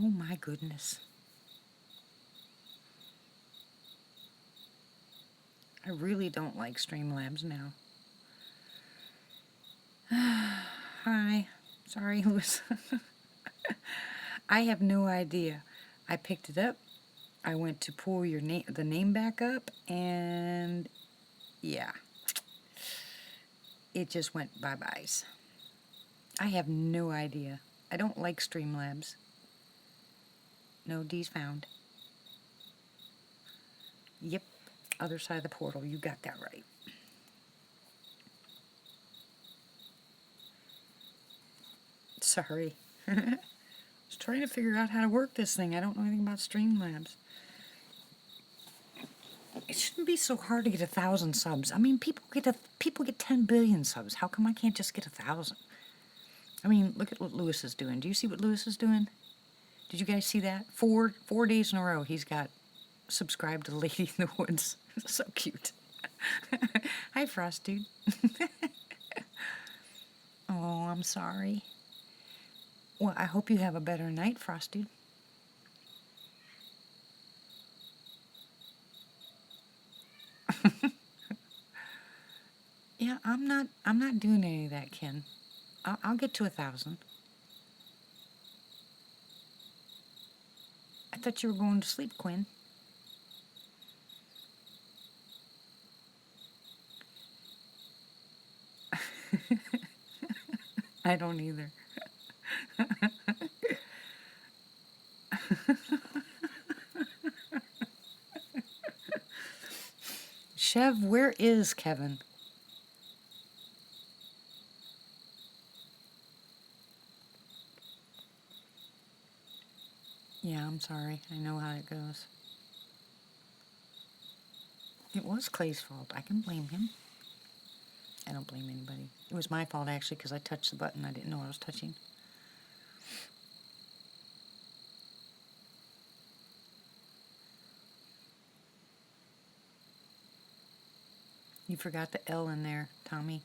Oh my goodness. I really don't like Streamlabs now. Hi. Sorry, Louis. I have no idea. I picked it up. I went to pull the name back up, and yeah, it just went bye-byes. I have no idea. I don't like Streamlabs. No D's found. Yep, other side of the portal. You got that right. Sorry. I was trying to figure out how to work this thing. I don't know anything about Streamlabs. It shouldn't be so hard to get 1,000 subs. I mean, people get 10 billion subs. How come I can't just get 1,000? I mean, look at what Lewis is doing. Do you see what Lewis is doing? Did you guys see that? Four days in a row, he's got subscribed to Lady in the Woods. So cute. Hi, Frost Dude. Oh, I'm sorry. Well, I hope you have a better night, Frost Dude. Yeah, I'm not doing any of that, Ken. I'll get to 1,000. I thought you were going to sleep, Quinn. I don't either. Chev, where is Kevin? Yeah, I'm sorry. I know how it goes. It was Clay's fault. I can blame him. I don't blame anybody. It was my fault, actually, because I touched the button I didn't know I was touching. You forgot the L in there, Tommy.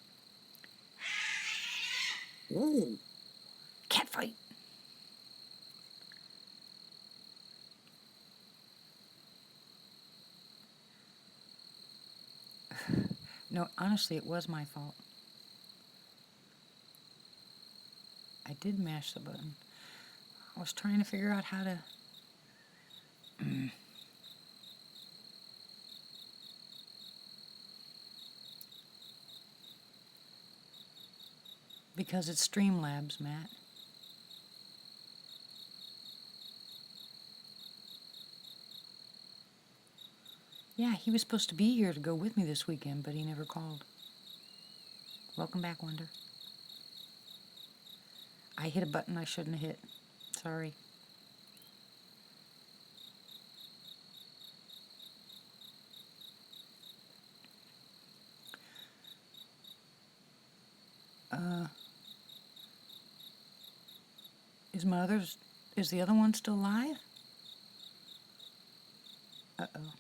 Ooh, cat fight. No, honestly, it was my fault. I did mash the button. I was trying to figure out how to... Because it's Streamlabs, Matt. Yeah, he was supposed to be here to go with me this weekend, but he never called. Welcome back, Wonder. I hit a button I shouldn't have hit. Sorry. Is the other one still live? Uh-oh.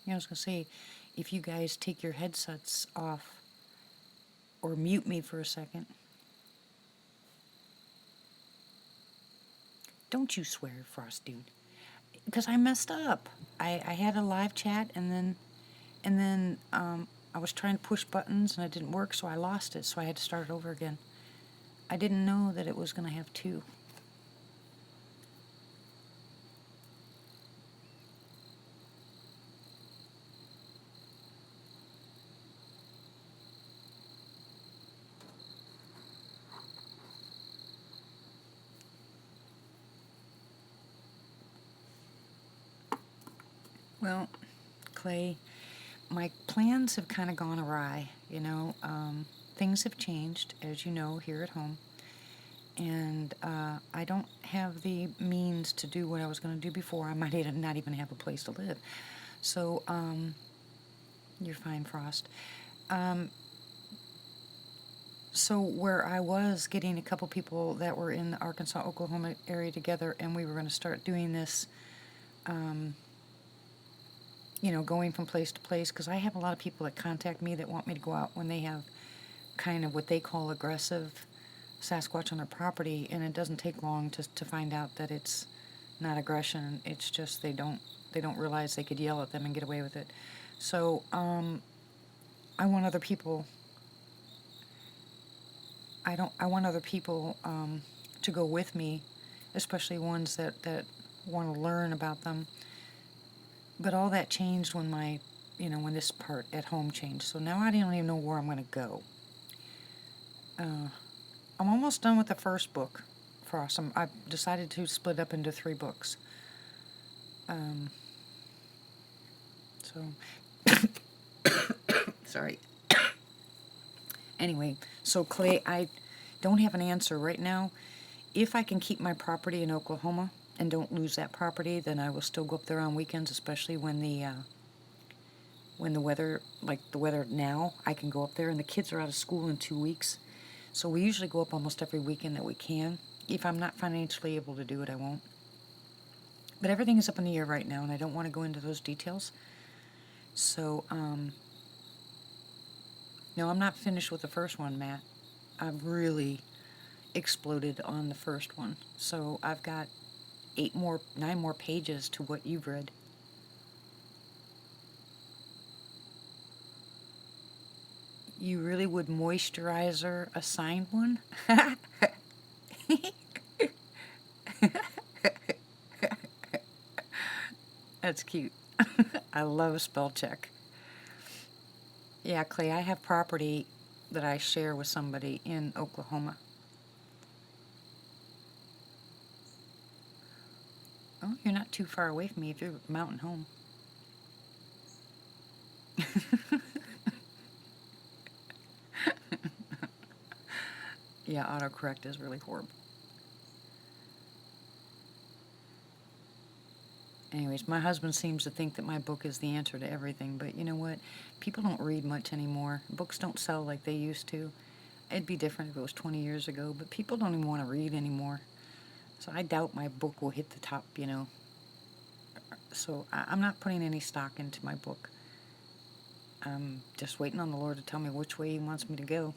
Yeah, I was going to say, if you guys take your headsets off or mute me for a second. Don't you swear, Frost Dude. Because I messed up. I had a live chat, and then I was trying to push buttons, and it didn't work, so I lost it, so I had to start it over again. I didn't know that it was going to have two. Well, Clay, my plans have kind of gone awry, you know. Things have changed, as you know, here at home. And I don't have the means to do what I was going to do before. I might not even have a place to live. So, you're fine, Frost. So where I was getting a couple people that were in the Arkansas, Oklahoma area together, and we were going to start doing this, you know, going from place to place, because I have a lot of people that contact me that want me to go out when they have kind of what they call aggressive Sasquatch on their property, and it doesn't take long to find out that it's not aggression. It's just they don't realize they could yell at them and get away with it. So I want other people. I want other people to go with me, especially ones that want to learn about them. But all that changed when when this part at home changed. So now I don't even know where I'm going to go. I'm almost done with the first book, Frost. I've decided to split up into 3 books. So, sorry. Anyway, so Clay, I don't have an answer right now. If I can keep my property in Oklahoma and don't lose that property, then I will still go up there on weekends, especially when the weather, like the weather now, I can go up there, and the kids are out of school in 2 weeks. So we usually go up almost every weekend that we can. If I'm not financially able to do it, I won't. But everything is up in the air right now, and I don't want to go into those details. So, no, I'm not finished with the first one, Matt. I've really exploded on the first one. So I've got 9 more pages to what you've read. You really would moisturizer a signed one? That's cute. I love a spell check. Yeah, Clay, I have property that I share with somebody in Oklahoma. Oh, you're not too far away from me if you're mountain home. Yeah, autocorrect is really horrible. Anyways, my husband seems to think that my book is the answer to everything, but you know what? People don't read much anymore. Books don't sell like they used to. It'd be different if it was 20 years ago, but people don't even want to read anymore. So I doubt my book will hit the top, So I'm not putting any stock into my book. I'm just waiting on the Lord to tell me which way He wants me to go.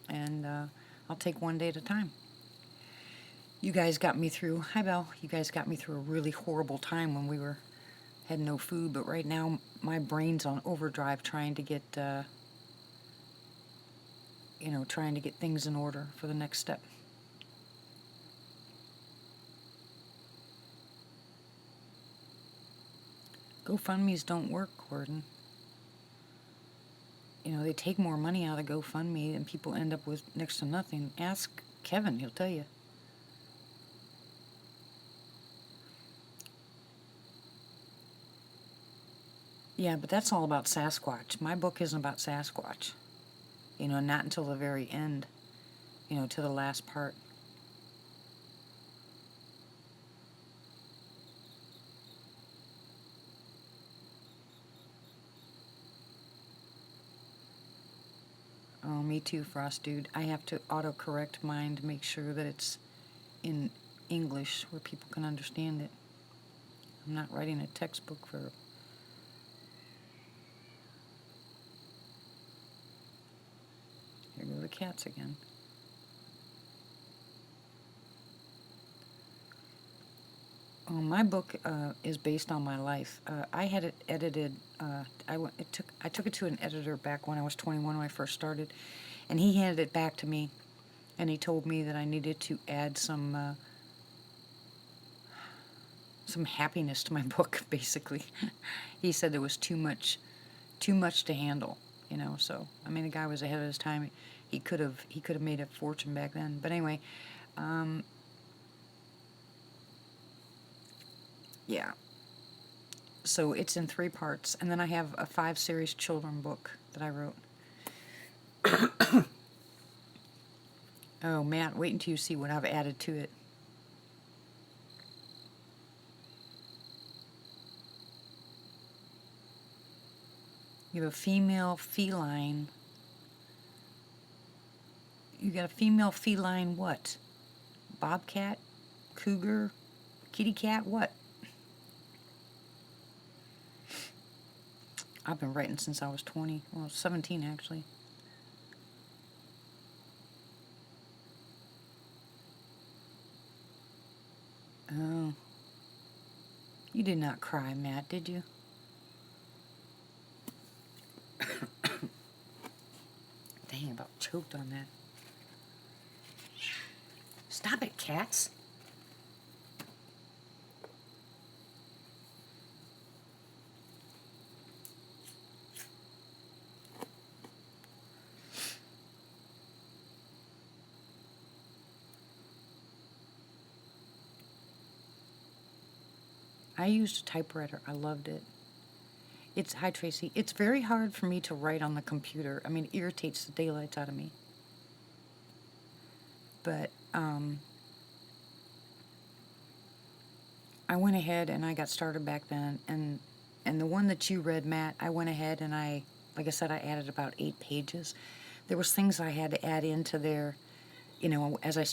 And I'll take one day at a time. You guys got me through, hi Belle, you guys got me through a really horrible time when we had no food, but right now my brain's on overdrive trying to get, trying to get things in order for the next step. GoFundMe's don't work, Gordon. They take more money out of GoFundMe and people end up with next to nothing. Ask Kevin, he'll tell you. Yeah, but that's all about Sasquatch. My book isn't about Sasquatch. Not until the very end, to the last part. Oh, me too, Frost Dude. I have to autocorrect mine to make sure that it's in English where people can understand it. I'm not writing a textbook for... Here go the cats again. Oh, my book is based on my life. I had it edited. I took it to an editor back when I was 21 when I first started, and he handed it back to me, and he told me that I needed to add some happiness to my book. Basically, he said there was too much to handle. So I mean, the guy was ahead of his time. He could have made a fortune back then. But anyway. Yeah. So it's in 3 parts, and then I have a 5-series children book that I wrote. Oh, Matt, wait until you see what I've added to it. You have a female feline. You got a female feline what? Bobcat? Cougar? Kitty cat? What? I've been writing since I was 20. Well, 17 actually. Oh. You did not cry, Matt, did you? Dang, about choked on that. Stop it, cats. I used a typewriter. I loved it. Hi, Tracy. It's very hard for me to write on the computer. I mean, it irritates the daylights out of me. But I went ahead and I got started back then. And the one that you read, Matt, I went ahead and like I said, I added about 8 pages. There was things I had to add into there. You know, as I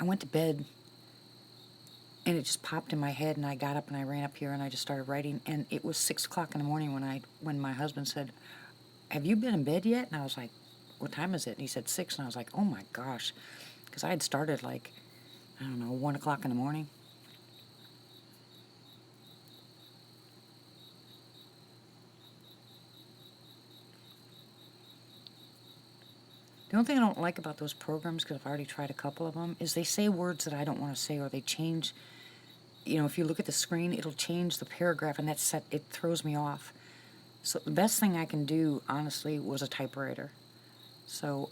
went to bed and it just popped in my head, and I got up and I ran up here and I just started writing. And it was 6 o'clock in the morning when my husband said, "Have you been in bed yet?" And I was like, "What time is it?" And he said 6, and I was like, "Oh my gosh," because I had started like, I don't know, 1 o'clock in the morning. The only thing I don't like about those programs, because I've already tried a couple of them, is they say words that I don't want to say, or they change. You know, if you look at the screen, it'll change the paragraph, and it throws me off. So the best thing I can do, honestly, was a typewriter. So,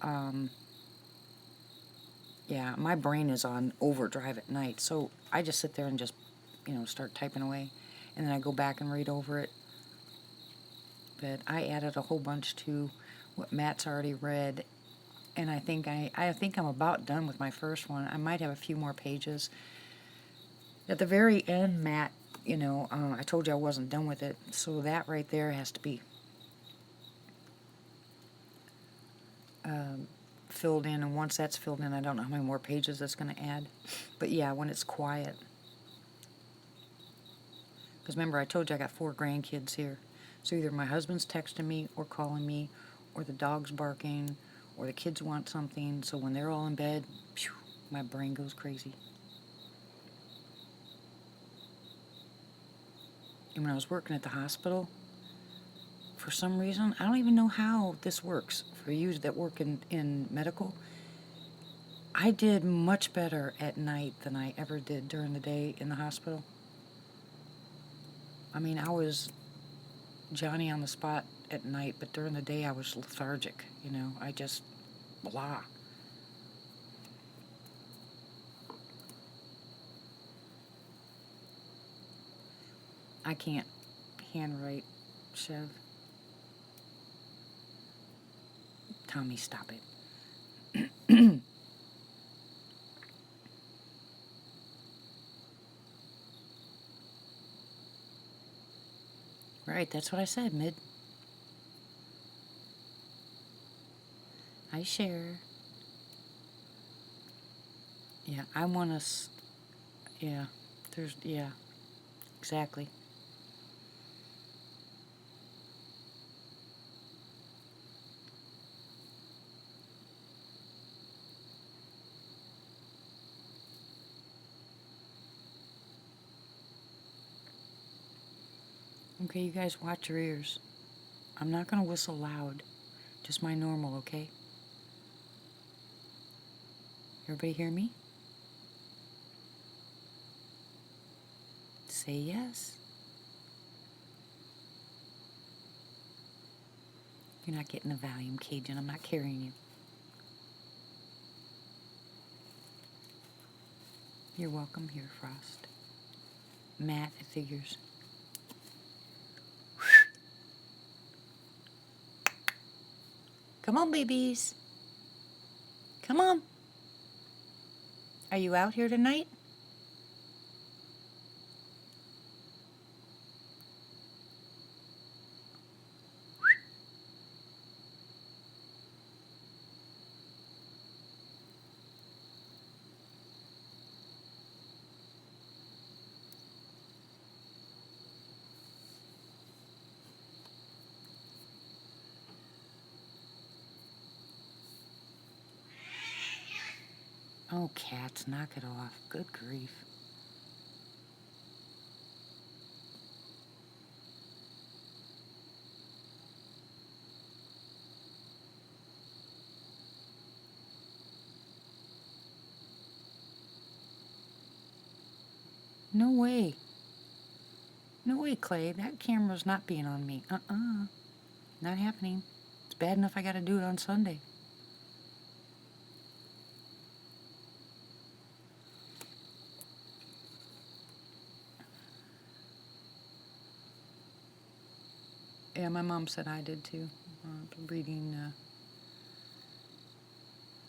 yeah, my brain is on overdrive at night. So I just sit there and just, start typing away. And then I go back and read over it. But I added a whole bunch to what Matt's already read. And I think I'm about done with my first one. I might have a few more pages. At the very end, Matt, I told you I wasn't done with it. So that right there has to be filled in. And once that's filled in, I don't know how many more pages that's going to add. But yeah, when it's quiet. Because remember, I told you I got 4 grandkids here. So either my husband's texting me or calling me, or the dog's barking, or the kids want something. So when they're all in bed, phew, my brain goes crazy. And when I was working at the hospital, for some reason, I don't even know how this works for you that work in medical, I did much better at night than I ever did during the day in the hospital. I mean, I was Johnny on the spot at night, but during the day I was lethargic, I just, blah. I can't handwrite, Chev. Tommy, stop it. Right, that's what I said, Mid. I share. Yeah, I want us. Yeah, yeah, exactly. Okay, you guys watch your ears. I'm not going to whistle loud. Just my normal, okay? Everybody hear me? Say yes. You're not getting a Valium, Cajun. I'm not carrying you. You're welcome here, Frost. Matt, it figures. Come on, babies. Come on. Are you out here tonight? Oh, cats, knock it off. Good grief. No way. No way, Clay. That camera's not being on me. Not happening. It's bad enough I gotta do it on Sunday. Yeah, my mom said I did too. Reading,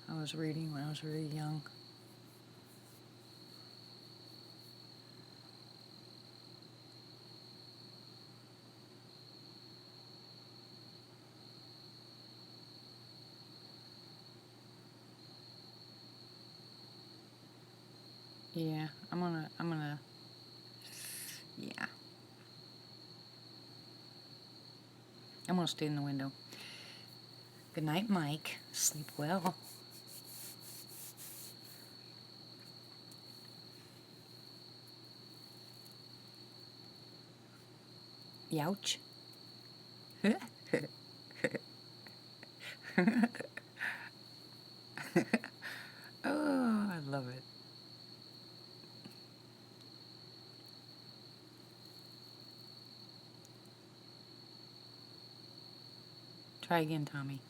I was reading when I was really young. Yeah, yeah. I'm gonna stay in the window. Good night, Mike. Sleep well. Youch. Oh, I love it. Try again, Tommy.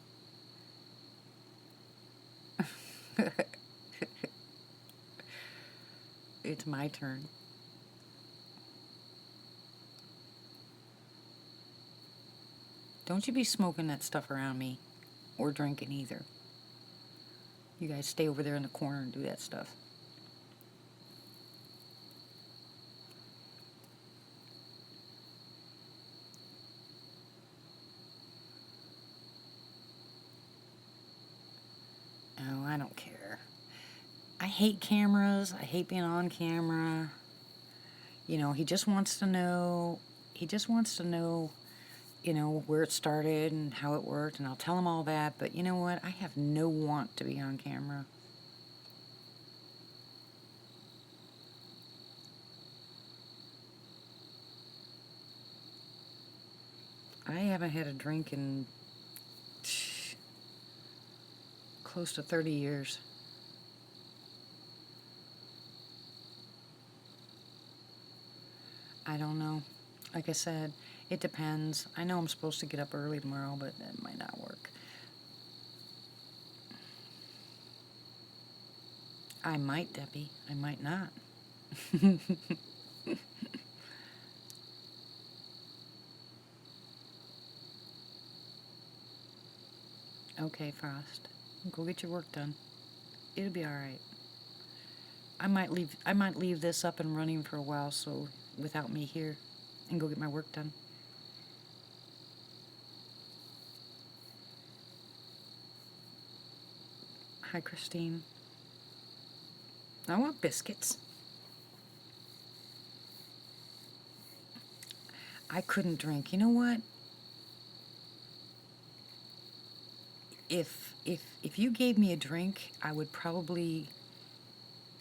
It's my turn. Don't you be smoking that stuff around me. Or drinking either. You guys stay over there in the corner and do that stuff. Oh, I don't care. I hate cameras. I hate being on camera. You know, he just wants to know. He just wants to know, where it started and how it worked, and I'll tell him all that. But you know what? I have no want to be on camera. I haven't had a drink in close to 30 years. I don't know. Like I said, it depends. I know I'm supposed to get up early tomorrow, but that might not work. I might, Debbie. I might not. Okay, Frost. Go get your work done. It'll be all right. I might leave this up and running for a while, so without me here, and go get my work done. Hi, Christine. I want biscuits. I couldn't drink. You know what? If you gave me a drink, I would probably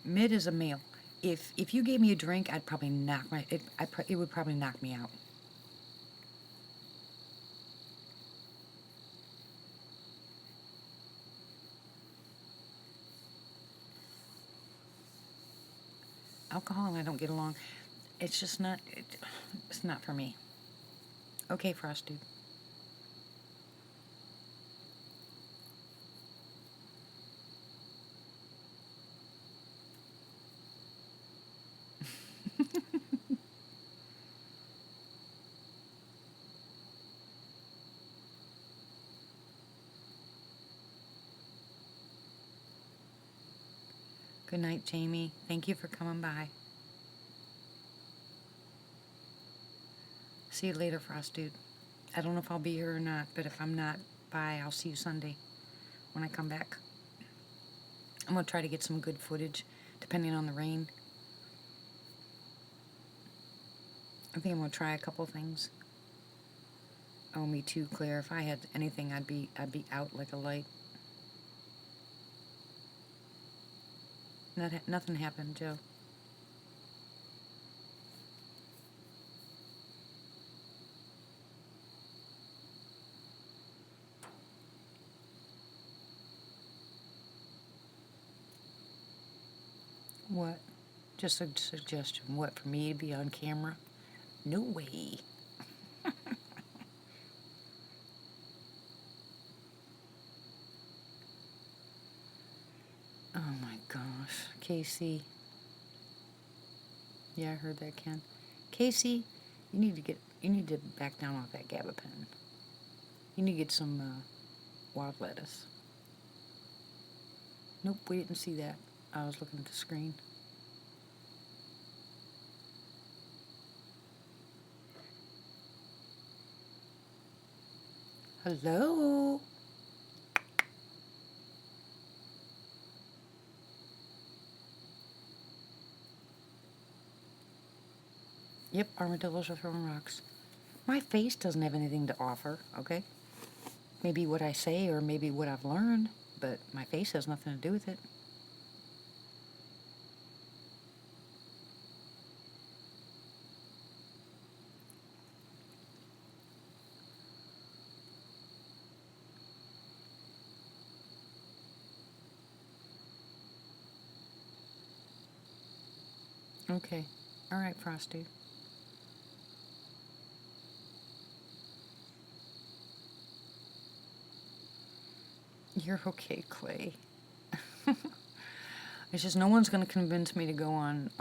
mid is a male. If you gave me a drink, I'd probably knock my it would probably knock me out. Alcohol and I don't get along. It's just not. It's not for me. Okay, Frost dude. Good night, Jamie. Thank you for coming by. See you later, Frost dude. I don't know if I'll be here or not, but if I'm not, bye. I'll see you Sunday when I come back. I'm gonna try to get some good footage, depending on the rain. I think I'm gonna try a couple things. Oh, me too, Claire. If I had anything, I'd be out like a light. Nothing happened, Joe. What? Just a suggestion. What, for me to be on camera? No way. Oh my gosh. Casey. Yeah, I heard that, Ken. Casey, you need to back down off that gabapentin. You need to get some wild lettuce. Nope, we didn't see that. I was looking at the screen. Hello? Yep, armadillos are throwing rocks. My face doesn't have anything to offer, okay? Maybe what I say or maybe what I've learned, but my face has nothing to do with it. Okay. All right, Frosty. You're okay, Clay. It's just no one's going to convince me to go on,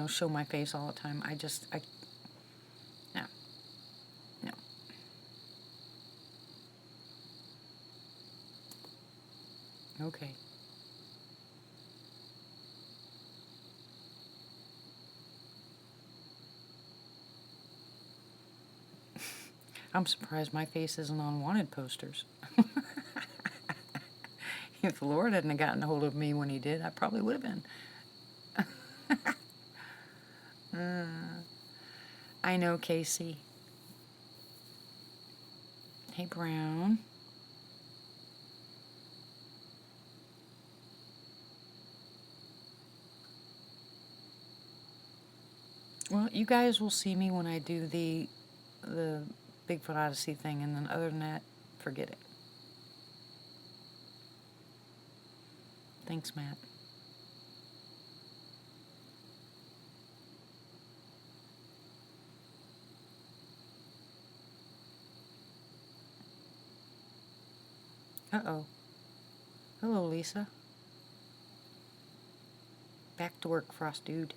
show my face all the time. No, no. Okay. I'm surprised my face isn't on wanted posters. If the Lord hadn't gotten a hold of me when he did, I probably would have been. I know, Casey. Hey, Brown. Well, you guys will see me when I do the Bigfoot Odyssey thing, and then other than that, forget it. Thanks, Matt. Uh-oh. Hello, Lisa. Back to work, Frost Dude.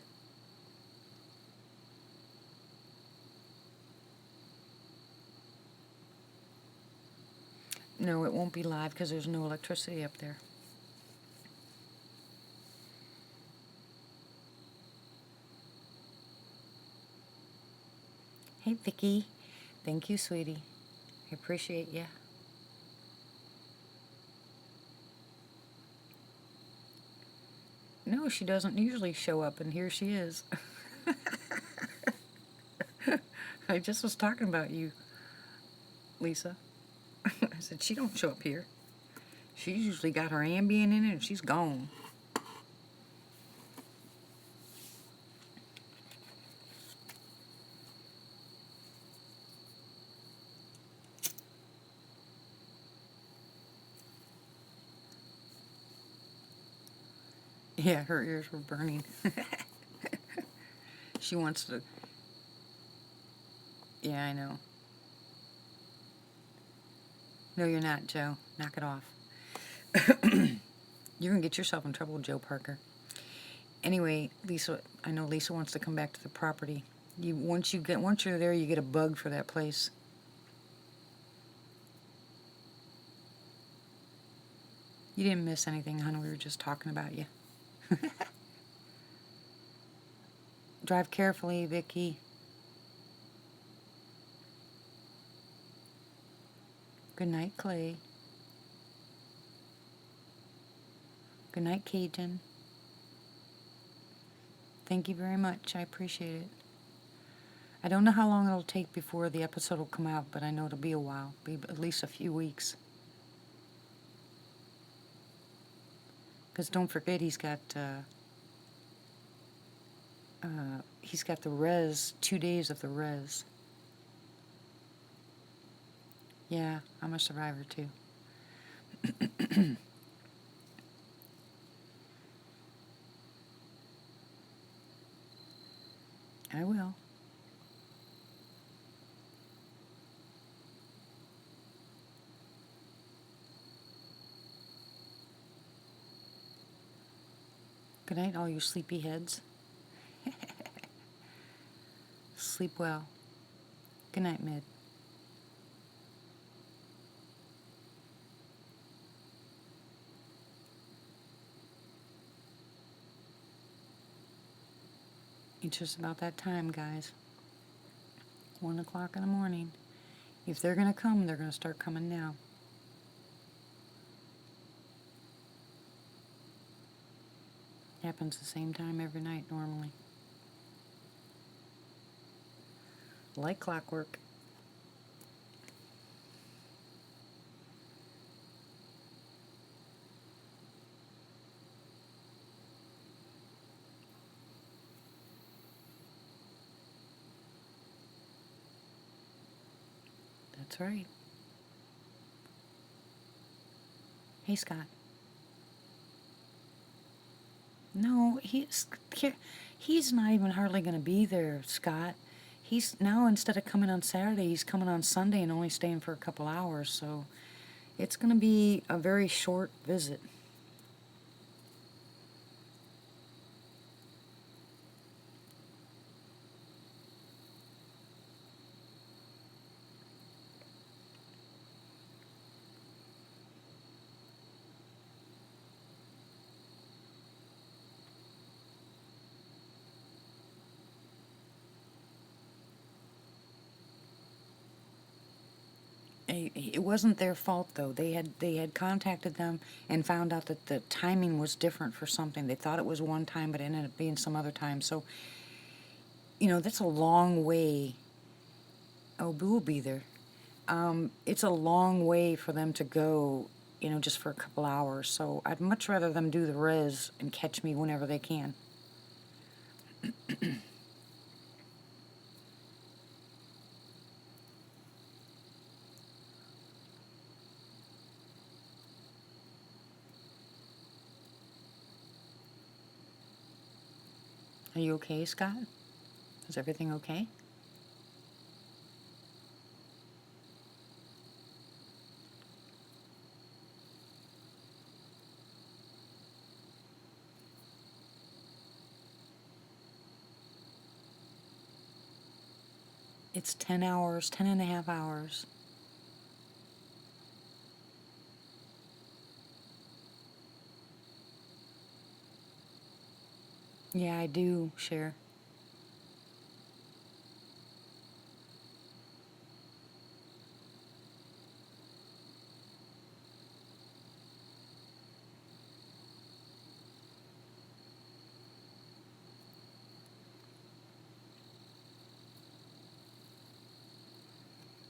No, it won't be live because there's no electricity up there. Hey, Vicky. Thank you, sweetie. I appreciate ya. No, she doesn't usually show up, and here she is. I just was talking about you, Lisa. I said, she don't show up here. She's usually got her Ambien in it, and she's gone. Yeah, her ears were burning. She wants to... Yeah, I know. No, you're not, Joe. Knock it off. You're going to get yourself in trouble, Joe Parker. Anyway, Lisa, I know Lisa wants to come back to the property. Once you're there, you get a bug for that place. You didn't miss anything, hon. We were just talking about you. Drive carefully, Vicky. Good night, Clay. Good night, Cajun. Thank you very much. I appreciate it. I don't know how long it'll take before the episode will come out, but I know it'll be a while. Be at least a few weeks. Because don't forget, he's got the res, 2 days of the res. Yeah, I'm a survivor too. I will. Good night, all you sleepy heads. Sleep well. Good night, Mid. It's just about that time, guys. 1 o'clock in the morning. If they're going to come, they're going to start coming now. Happens the same time every night normally. Like clockwork. That's right. Hey, Scott. No, he's not even hardly going to be there, Scott. He's now, instead of coming on Saturday, he's coming on Sunday and only staying for a couple hours, so it's going to be a very short visit. It wasn't their fault though. They had contacted them and found out that the timing was different for something. They thought it was one time, but it ended up being some other time. So, that's a long way. Oh, Boo will be there. It's a long way for them to go, just for a couple hours. So I'd much rather them do the res and catch me whenever they can. Are you okay, Scott? Is everything okay? It's 10 hours, 10 and a half hours. Yeah, I do, Cher.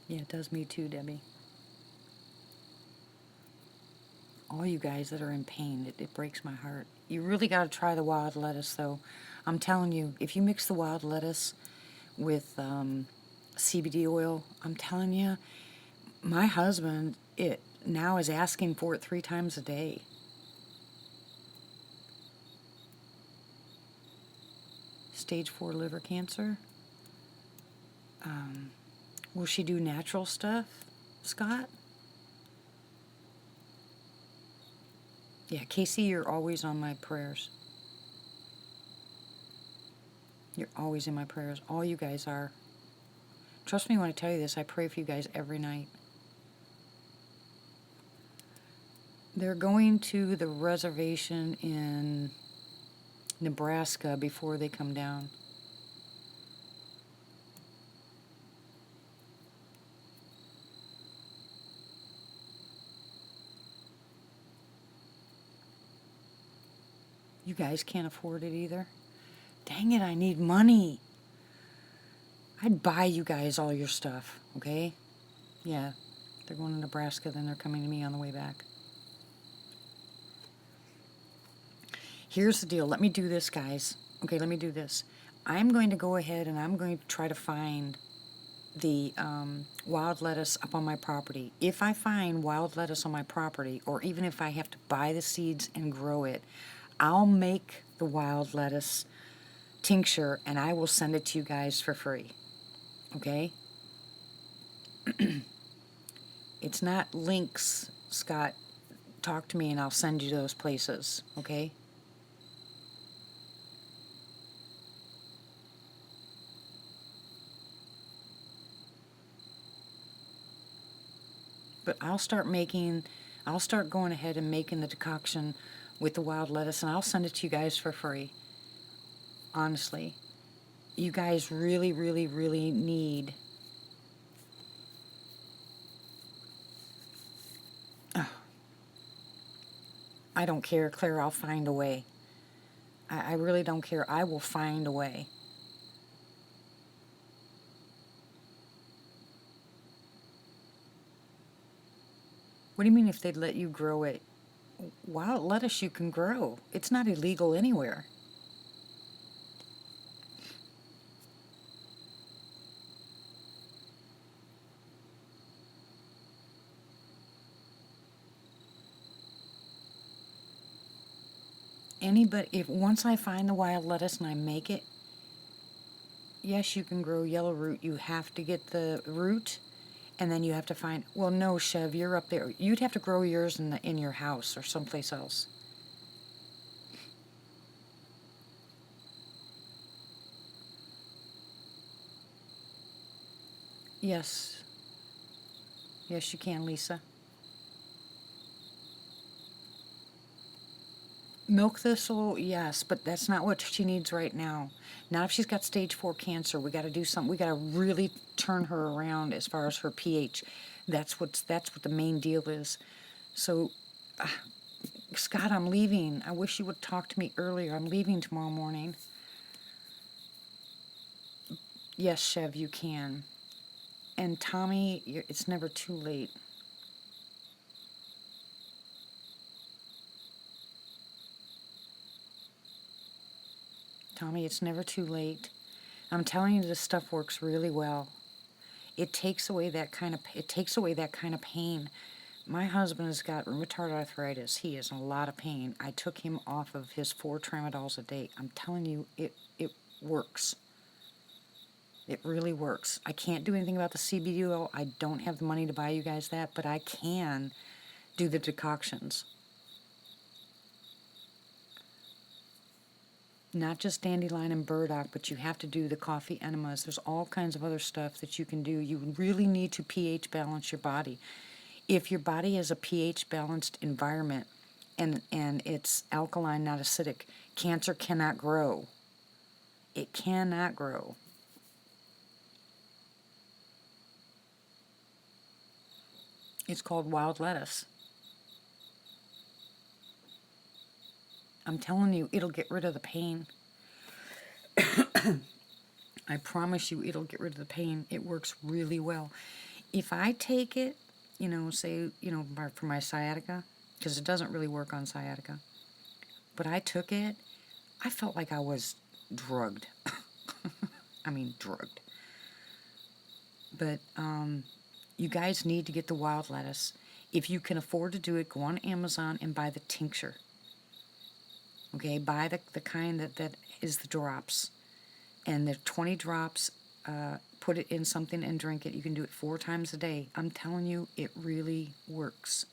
Yeah, it does me too, Debbie. All you guys that are in pain, it breaks my heart. You really got to try the wild lettuce, though. I'm telling you, if you mix the wild lettuce with CBD oil, I'm telling you, my husband now is asking for it 3 times a day. Stage 4 liver cancer. Will she do natural stuff, Scott? Yeah, Casey, you're always on my prayers. You're always in my prayers. All you guys are. Trust me when I tell you this, I pray for you guys every night. They're going to the reservation in Nebraska before they come down. You guys can't afford it either. Dang it, I need money. I'd buy you guys all your stuff, okay? Yeah, they're going to Nebraska, then they're coming to me on the way back. Here's the deal. Let me do this, guys. Okay, let me do this. I'm going to go ahead and I'm going to try to find the wild lettuce up on my property. If I find wild lettuce on my property, or even if I have to buy the seeds and grow it, I'll make the wild lettuce tincture, and I will send it to you guys for free. Okay? It's not links, Scott. Talk to me and I'll send you those places. Okay? But I'll start going ahead and making the decoction with the wild lettuce, and I'll send it to you guys for free. Honestly. You guys really, really, really need. I don't care, Claire, I'll find a way. I really don't care. I will find a way. What do you mean if they'd let you grow it? Wild lettuce you can grow. It's not illegal anywhere. Anybody, if once I find the wild lettuce and I make it, yes, you can grow yellow root. You have to get the root, and then you have to find. Well, no, Chev, you're up there. You'd have to grow yours in your house or someplace else. Yes, yes, you can, Lisa. Milk thistle, yes, but that's not what she needs right now. Not if she's got stage 4 cancer. We got to do something. We got to really turn her around as far as her pH. That's what the main deal is. So, Scott, I'm leaving. I wish you would talk to me earlier. I'm leaving tomorrow morning. Yes, Chev, you can. And Tommy, it's never too late. Tommy, it's never too late. I'm telling you, this stuff works really well. It takes away that kind of pain. My husband has got rheumatoid arthritis. He is in a lot of pain. I took him off of his 4 tramadols a day. I'm telling you, it works. It really works. I can't do anything about the CBD oil. I don't have the money to buy you guys that, but I can do the decoctions. Not just dandelion and burdock, but you have to do the coffee enemas. There's all kinds of other stuff that you can do. You really need to pH balance your body. If your body is a pH balanced environment and it's alkaline, not acidic, cancer cannot grow. It cannot grow. It's called wild lettuce. I'm telling you, it'll get rid of the pain. I promise you, it'll get rid of the pain. It works really well. If I take it, say, for my sciatica, because it doesn't really work on sciatica, but I took it, I felt like I was drugged. I mean, drugged. But you guys need to get the wild lettuce. If you can afford to do it, go on Amazon and buy the tincture. Okay, buy the kind that is the drops. And they're 20 drops. Put it in something and drink it. You can do it 4 times a day. I'm telling you, it really works.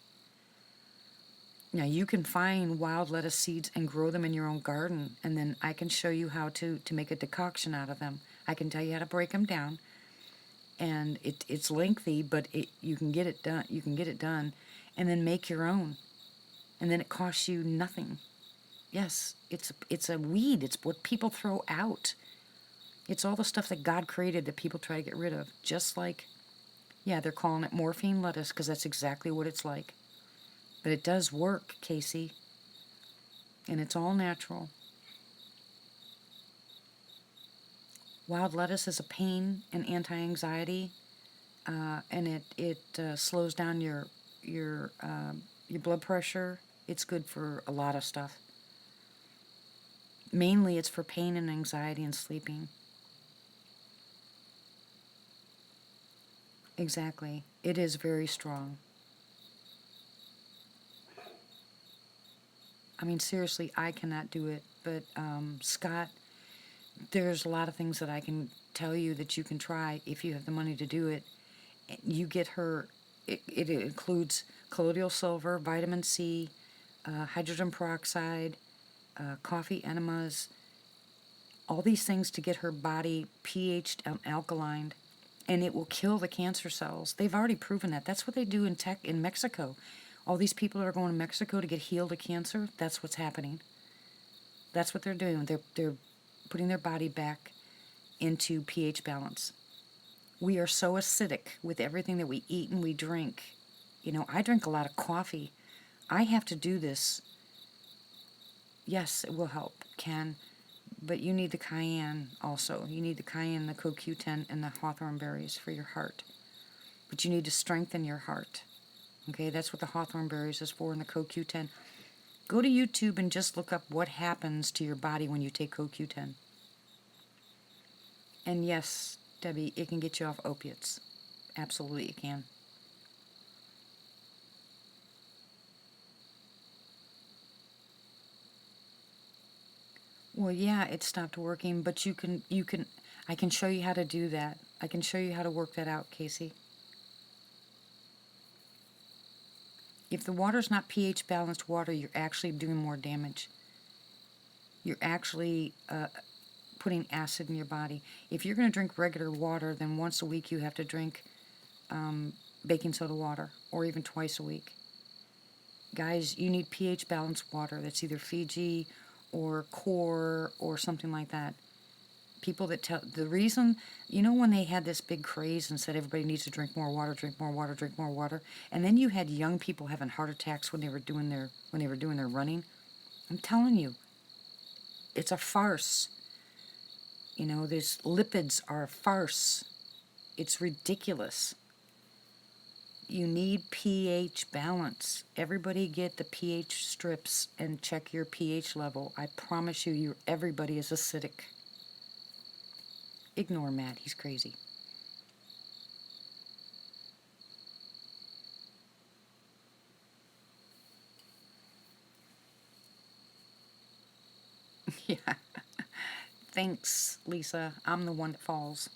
Now, you can find wild lettuce seeds and grow them in your own garden, and then I can show you how to make a decoction out of them. I can tell you how to break them down, and it's lengthy, but you can get it done. You can get it done, and then make your own, and then it costs you nothing. Yes, it's a weed. It's what people throw out. It's all the stuff that God created that people try to get rid of. Just like, yeah, they're calling it morphine lettuce because that's exactly what it's like. But it does work, Casey. And it's all natural. Wild lettuce is a pain and anti-anxiety, and it slows down your blood pressure. It's good for a lot of stuff. Mainly, it's for pain and anxiety and sleeping. Exactly. It is very strong. I mean, seriously, I cannot do it. But Scott, There's a lot of things that I can tell you that you can try if you have the money to do it. You get her, it includes colloidal silver, vitamin C, hydrogen peroxide, coffee enemas, all these things to get her body pH'd and alkalined, and it will kill the cancer cells. They've already proven that. That's what they do in Mexico. All these people that are going to Mexico to get healed of cancer, that's what's happening. That's what they're doing. They're putting their body back into pH balance. We are so acidic with everything that we eat and we drink. You know, I drink a lot of coffee. I have to do this. Yes, it will help, can, but you need the cayenne also. You need the cayenne, the CoQ10, and the hawthorn berries for your heart. But you need to strengthen your heart. Okay, that's what the hawthorn berries is for, and the CoQ10. Go to YouTube and just look up what happens to your body when you take CoQ10. And yes, Debbie, it can get you off opiates. Absolutely, it can. Well, yeah, it stopped working, but I can show you how to do that. I can show you how to work that out, Casey. If the water's not pH balanced water, you're actually doing more damage. You're actually putting acid in your body. If you're going to drink regular water, then once a week you have to drink baking soda water, or even twice a week. Guys, you need pH balanced water. That's either Fiji or Core or something like that. People that tell the reason, you know, when they had this big craze and said everybody needs to drink more water, drink more water, drink more water, and then you had young people having heart attacks when they were doing their running. I'm telling you, it's a farce. You know, these lipids are a farce. It's ridiculous. You need pH balance. Everybody get the pH strips and check your pH level. I promise you, everybody is acidic. Ignore Matt, he's crazy. Yeah. Thanks, Lisa. I'm the one that falls.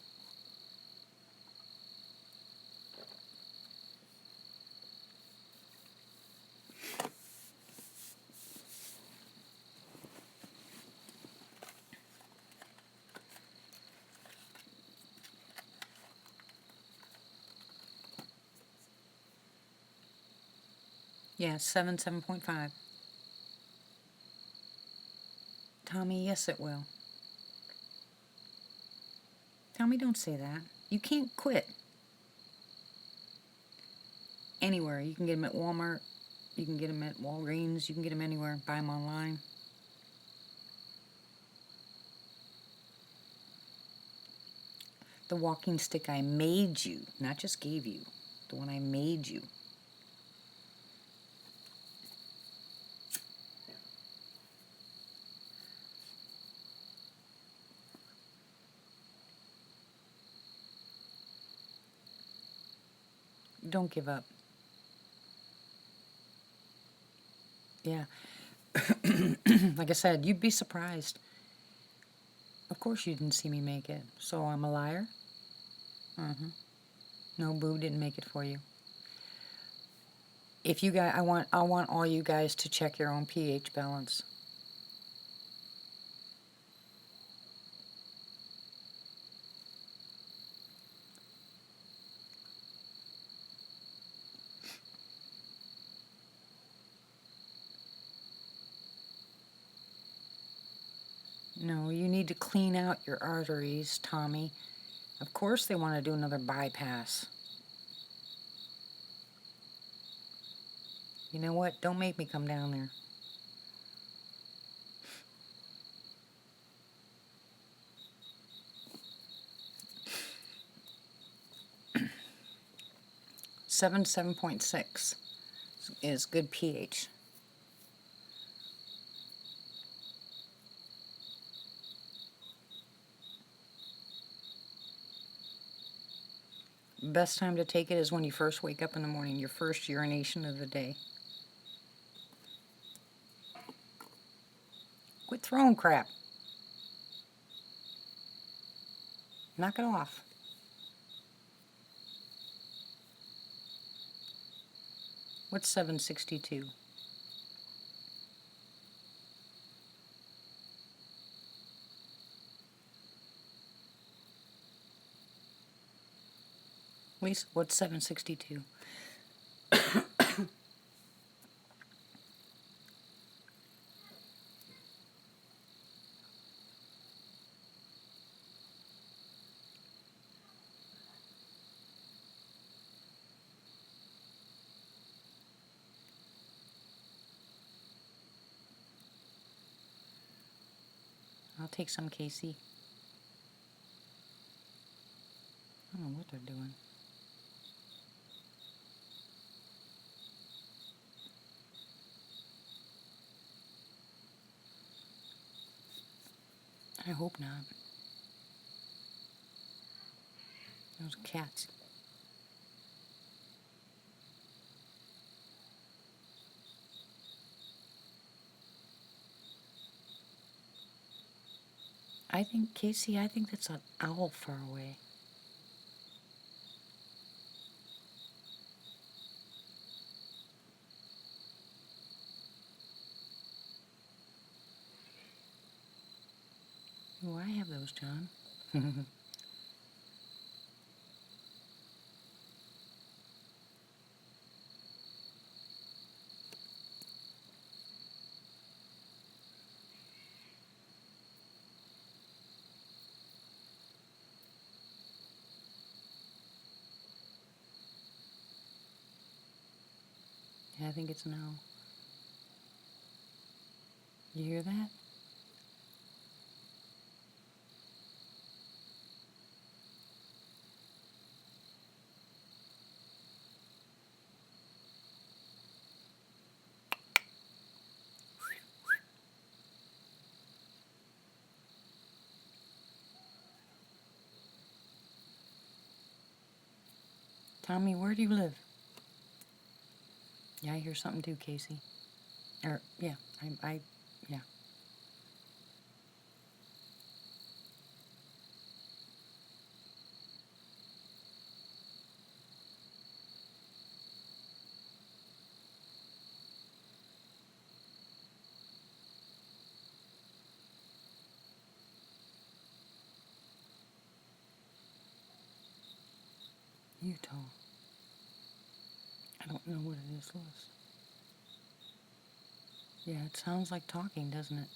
Yeah, 7.5. Tommy, yes it will. Tommy, don't say that. You can't quit. Anywhere. You can get them at Walmart. You can get them at Walgreens. You can get them anywhere. Buy them online. The walking stick I made you, not just gave you. The one I made you. Don't give up. Yeah. Like I said, you'd be surprised. Of course you didn't see me make it. So I'm a liar? No, Boo didn't make it for you. If you guys, I want all you guys to check your own pH balance. No, you need to clean out your arteries, Tommy. Of course they want to do another bypass. You know what? Don't make me come down there. Seven point six is good pH. Best time to take it is when you first wake up in the morning, your first urination of the day. Quit throwing crap. Knock it off. What's 762? Lisa, what's 762? I'll take some, Casey. I don't know what they're doing. I hope not. Those cats. I think, Casey, I think that's an owl far away. Oh, I have those, John. Yeah, I think it's an owl. You hear that? Tommy, where do you live? Yeah, I hear something too, Casey. Yeah, yeah. Utah. I don't know what it is, Louis. Yeah, it sounds like talking, doesn't it?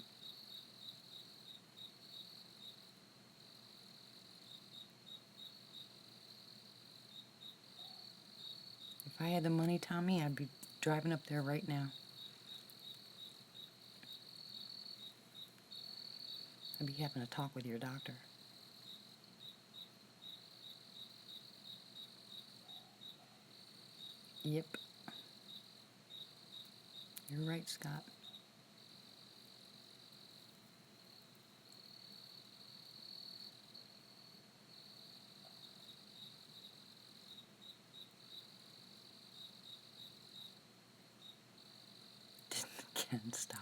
If I had the money, Tommy, I'd be driving up there right now. I'd be having a talk with your doctor. Yep. You're right, Scott. Can't stop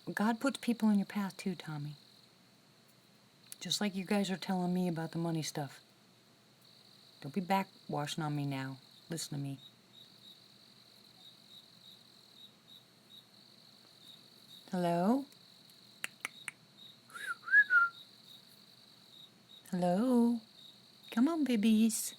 it. God puts people in your path too, Tommy. Just like you guys are telling me about the money stuff. Don't be backwashing on me now. Listen to me. Hello? Hello? Come on, babies.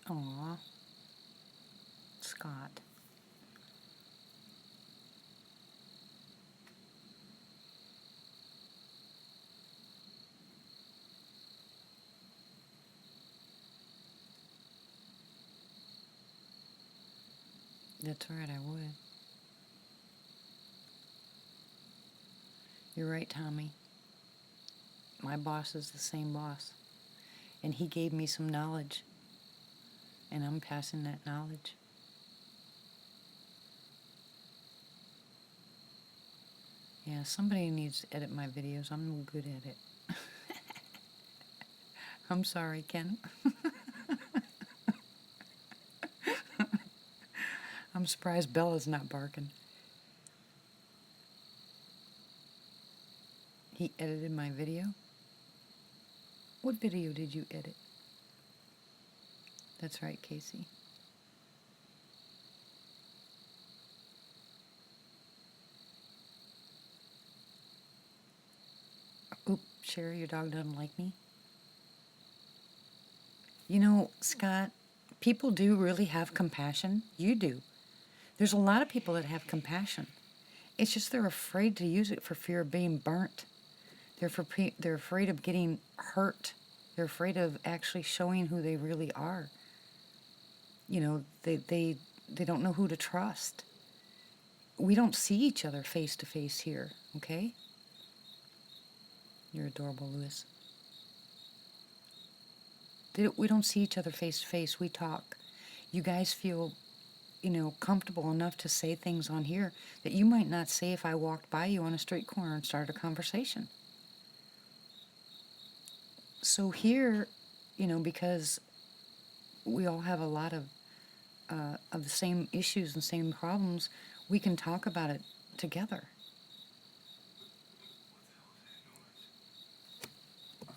Aw, Scott. That's right, I would. You're right, Tommy. My boss is the same boss. And he gave me some knowledge. And I'm passing that knowledge. Yeah, somebody needs to edit my videos. I'm no good at it. I'm sorry, Ken. I'm surprised Bella's not barking. He edited my video? What video did you edit? That's right, Casey. Oop, Sherry, your dog doesn't like me. You know, Scott, people do really have compassion. You do. There's a lot of people that have compassion. It's just they're afraid to use it for fear of being burnt. They're afraid of getting hurt. They're afraid of actually showing who they really are. You know, they don't know who to trust. We don't see each other face to face here, okay? You're adorable, Louis. We don't see each other face to face. We talk. You guys feel, comfortable enough to say things on here that you might not say if I walked by you on a street corner and started a conversation. So here, because we all have a lot of the same issues and same problems, we can talk about it together.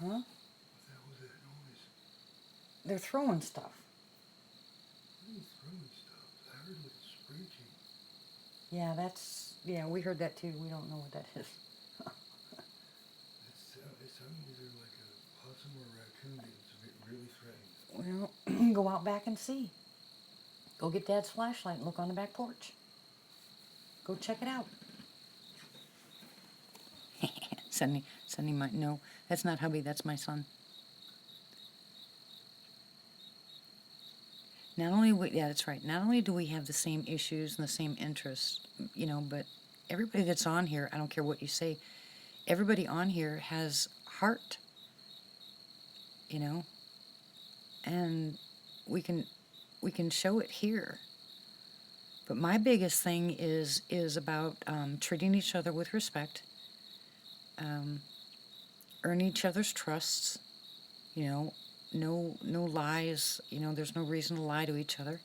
Huh? What the hell was that noise? They're throwing stuff. What are you throwing stuff? I heard like a screeching. Yeah, we heard that too. We don't know what that is. It sounded either like a possum or a raccoon. It's really threatening. Well, go out back and see. Go get Dad's flashlight and look on the back porch. Go check it out. Sunny might know. That's not hubby, that's my son. That's right. Not only do we have the same issues and the same interests, but everybody that's on here, I don't care what you say, everybody on here has heart, and we can show it here. But my biggest thing is about treating each other with respect, earn each other's trusts, no lies, there's no reason to lie to each other.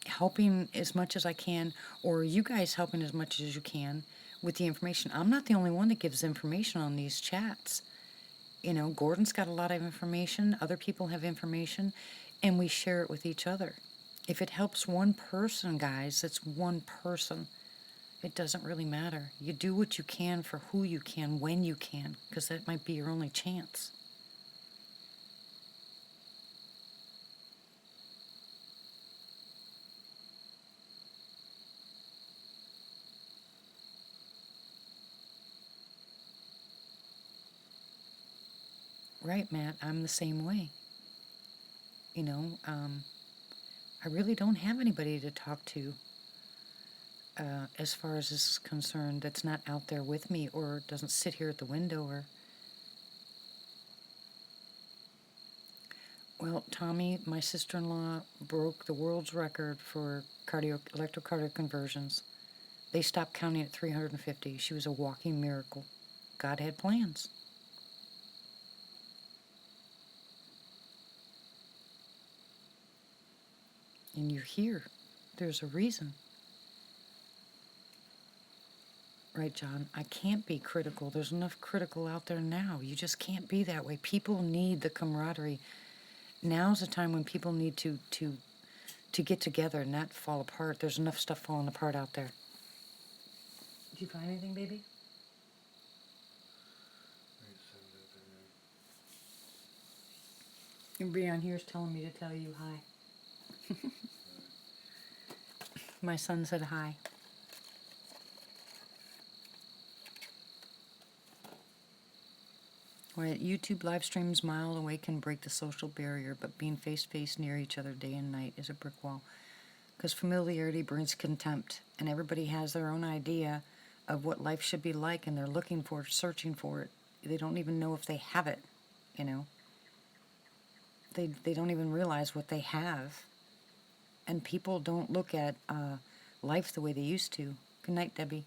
Helping as much as I can, or you guys helping as much as you can with the information. I'm not the only one that gives information on these chats. Gordon's got a lot of information, other people have information, and we share it with each other. If it helps one person, guys, that's one person. It doesn't really matter. You do what you can for who you can, when you can, because that might be your only chance. Right, Matt, I'm the same way. I really don't have anybody to talk to as far as this is concerned that's not out there with me or doesn't sit here at the window or... Well, Tommy, my sister-in-law broke the world's record for electrocardiogram conversions. They stopped counting at 350. She was a walking miracle. God had plans. And you're here. There's a reason. Right, John? I can't be critical. There's enough critical out there now. You just can't be that way. People need the camaraderie. Now's the time when people need to get together and not fall apart. There's enough stuff falling apart out there. Did you find anything, baby? Everybody on here is telling me to tell you hi. My son said hi. Right, YouTube live streams mile away can break the social barrier, but being face to face near each other day and night is a brick wall. Because familiarity brings contempt, and everybody has their own idea of what life should be like, and they're looking for it, searching for it. They don't even know if they have it, you know. They don't even realize what they have. And people don't look at life the way they used to. Good night, Debbie.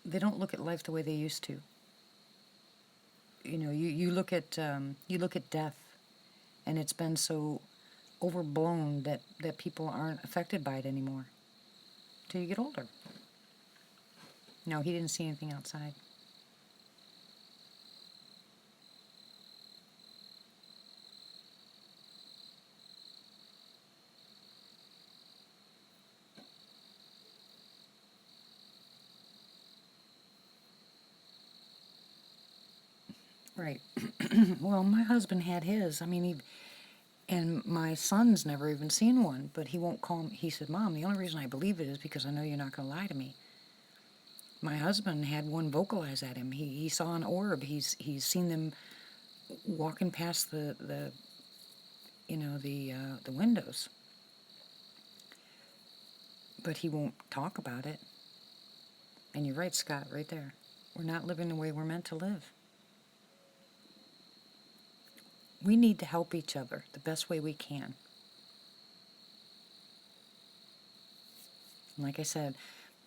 They don't look at life the way they used to. You know, you look at death, and it's been so overblown that people aren't affected by it anymore till you get older. No, he didn't see anything outside. Right. Well, my husband had his. I mean, and my son's never even seen one, but he won't call me. He said, Mom, the only reason I believe it is because I know you're not going to lie to me. My husband had one vocalize at him. He saw an orb. He's seen them walking past the windows. But he won't talk about it. And you're right, Scott, right there. We're not living the way we're meant to live. We need to help each other the best way we can. And like I said,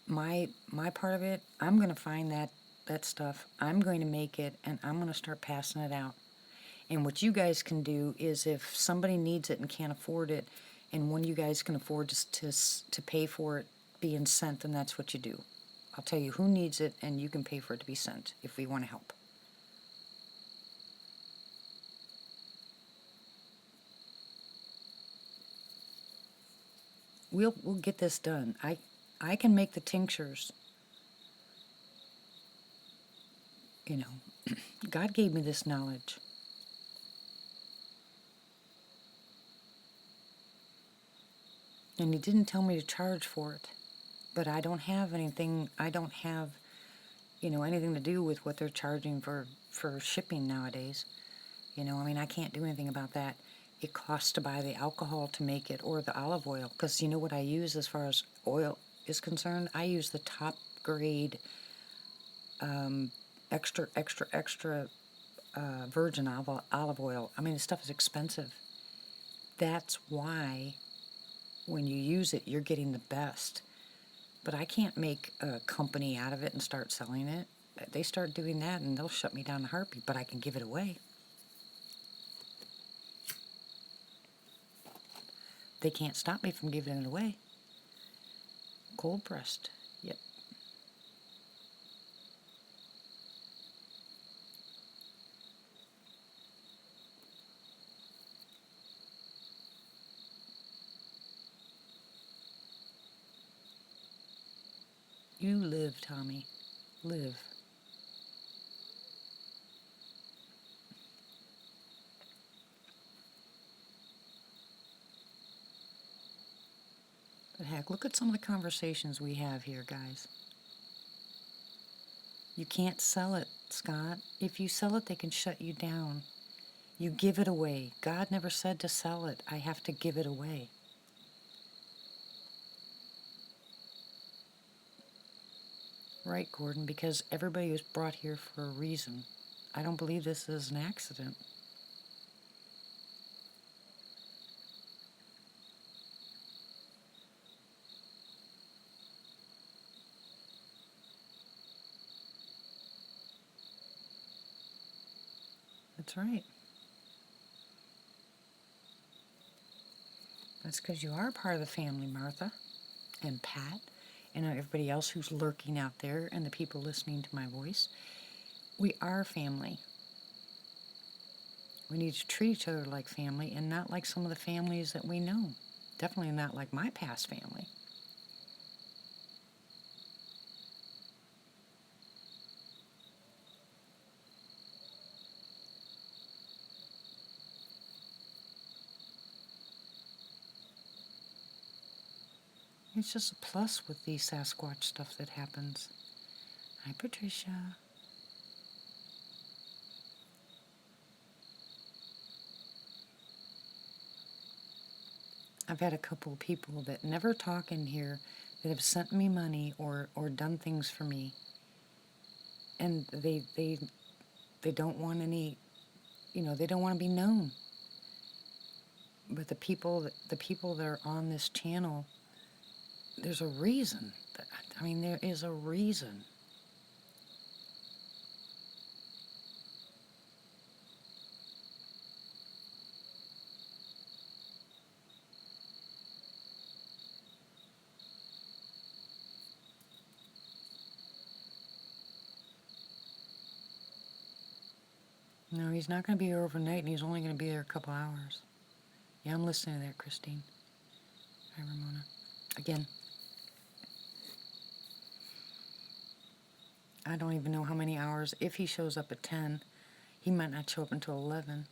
my part of it, I'm going to find that stuff. I'm going to make it, and I'm going to start passing it out. And what you guys can do is, if somebody needs it and can't afford it, and one of you guys can afford to pay for it being sent, then that's what you do. I'll tell you who needs it, and you can pay for it to be sent if we want to help. We'll get this done. I can make the tinctures. You know, God gave me this knowledge. And he didn't tell me to charge for it. But I don't have anything, anything to do with what they're charging for shipping nowadays. You know, I mean, I can't do anything about that. It costs to buy the alcohol to make it, or the olive oil. Because you know what I use as far as oil is concerned? I use the top grade, extra virgin olive oil. I mean, the stuff is expensive. That's why when you use it, you're getting the best. But I can't make a company out of it and start selling it. They start doing that and they'll shut me down in a heartbeat, but I can give it away. They can't stop me from giving it away. Cold pressed. Yep. You live, Tommy. Live. But heck, look at some of the conversations we have here, guys. You can't sell it, Scott. If you sell it, they can shut you down. You give it away. God never said to sell it. I have to give it away. Right, Gordon, because everybody was brought here for a reason. I don't believe this is an accident. That's right. That's because you are part of the family, Martha and Pat, and everybody else who's lurking out there, and the people listening to my voice. We are family. We need to treat each other like family and not like some of the families that we know. Definitely not like my past family. It's just a plus with the Sasquatch stuff that happens. Hi, Patricia. I've had a couple of people that never talk in here that have sent me money or done things for me, and they don't want any, they don't want to be known. But the people that are on this channel, there's a reason. There is a reason. No, he's not going to be here overnight, and he's only going to be there a couple hours. Yeah, I'm listening to that, Christine. Hi, Ramona. Again, I don't even know how many hours. If he shows up at 10, he might not show up until 11.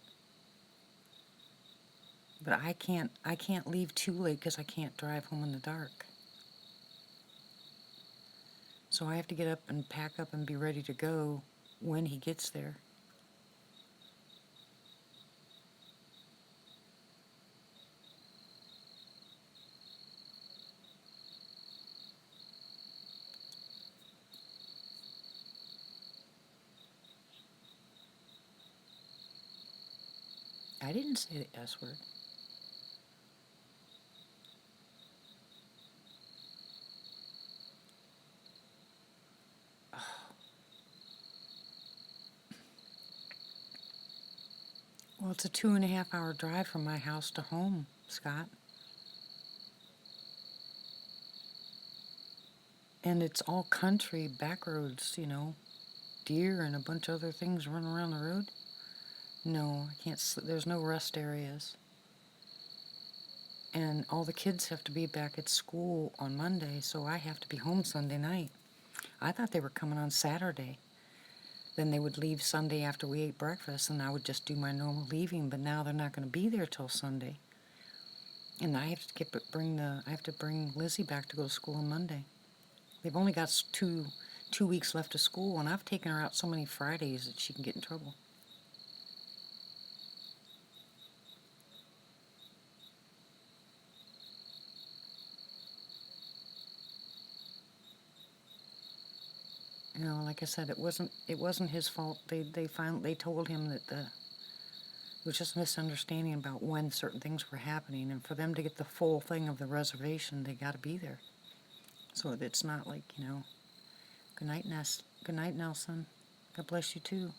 But I can't leave too late because I can't drive home in the dark. So I have to get up and pack up and be ready to go when he gets there. I didn't say the S word. Well, it's a 2.5 hour drive from my house to home, Scott. And it's all country, back roads, deer and a bunch of other things running around the road. No, I can't. There's no rest areas. And all the kids have to be back at school on Monday, so I have to be home Sunday night. I thought they were coming on Saturday. Then they would leave Sunday after we ate breakfast, and I would just do my normal leaving. But now they're not going to be there till Sunday, and I have to bring Lizzie back to go to school on Monday. They've only got two weeks left of school, and I've taken her out so many Fridays that she can get in trouble. Like I said, it wasn't his fault. They told him that it was just a misunderstanding about when certain things were happening, and for them to get the full thing of the reservation, they got to be there. So it's not like, good night, Good night, Nelson. God bless you too.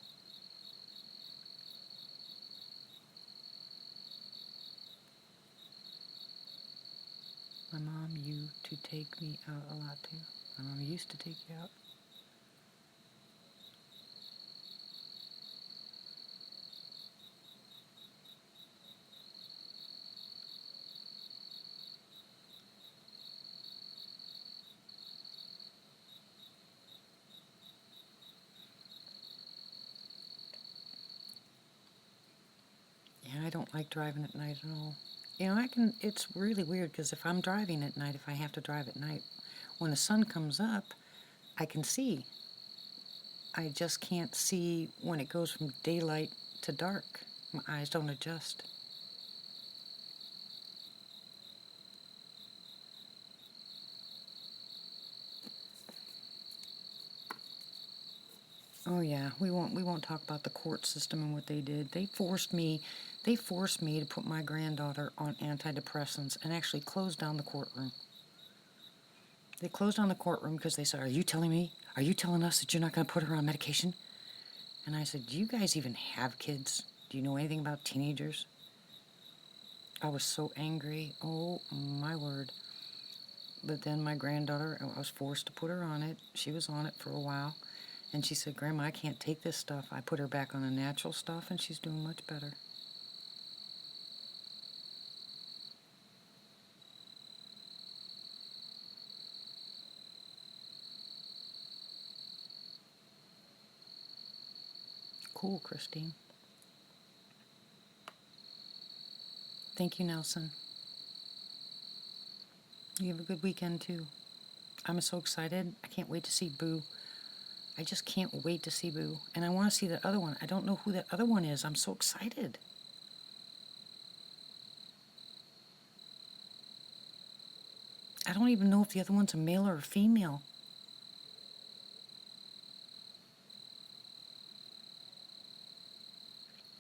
My mom used to take me out a lot too. My mom used to take you out. Yeah, I don't like driving at night at all. It's really weird because if I'm driving at night, if I have to drive at night, when the sun comes up, I can see. I just can't see when it goes from daylight to dark. My eyes don't adjust. Oh yeah, we won't talk about the court system and what they did. They forced me to put my granddaughter on antidepressants and actually closed down the courtroom. They closed down the courtroom because they said, "Are you telling me? Are you telling us that you're not going to put her on medication?" And I said, "Do you guys even have kids? Do you know anything about teenagers?" I was so angry. Oh my word. But then my granddaughter, I was forced to put her on it. She was on it for a while. And she said, "Grandma, I can't take this stuff." I put her back on the natural stuff, and she's doing much better. Cool, Christine. Thank you, Nelson. You have a good weekend too. I'm so excited. I can't wait to see Boo. I just can't wait to see Boo. And I want to see that other one. I don't know who that other one is. I'm so excited. I don't even know if the other one's a male or a female.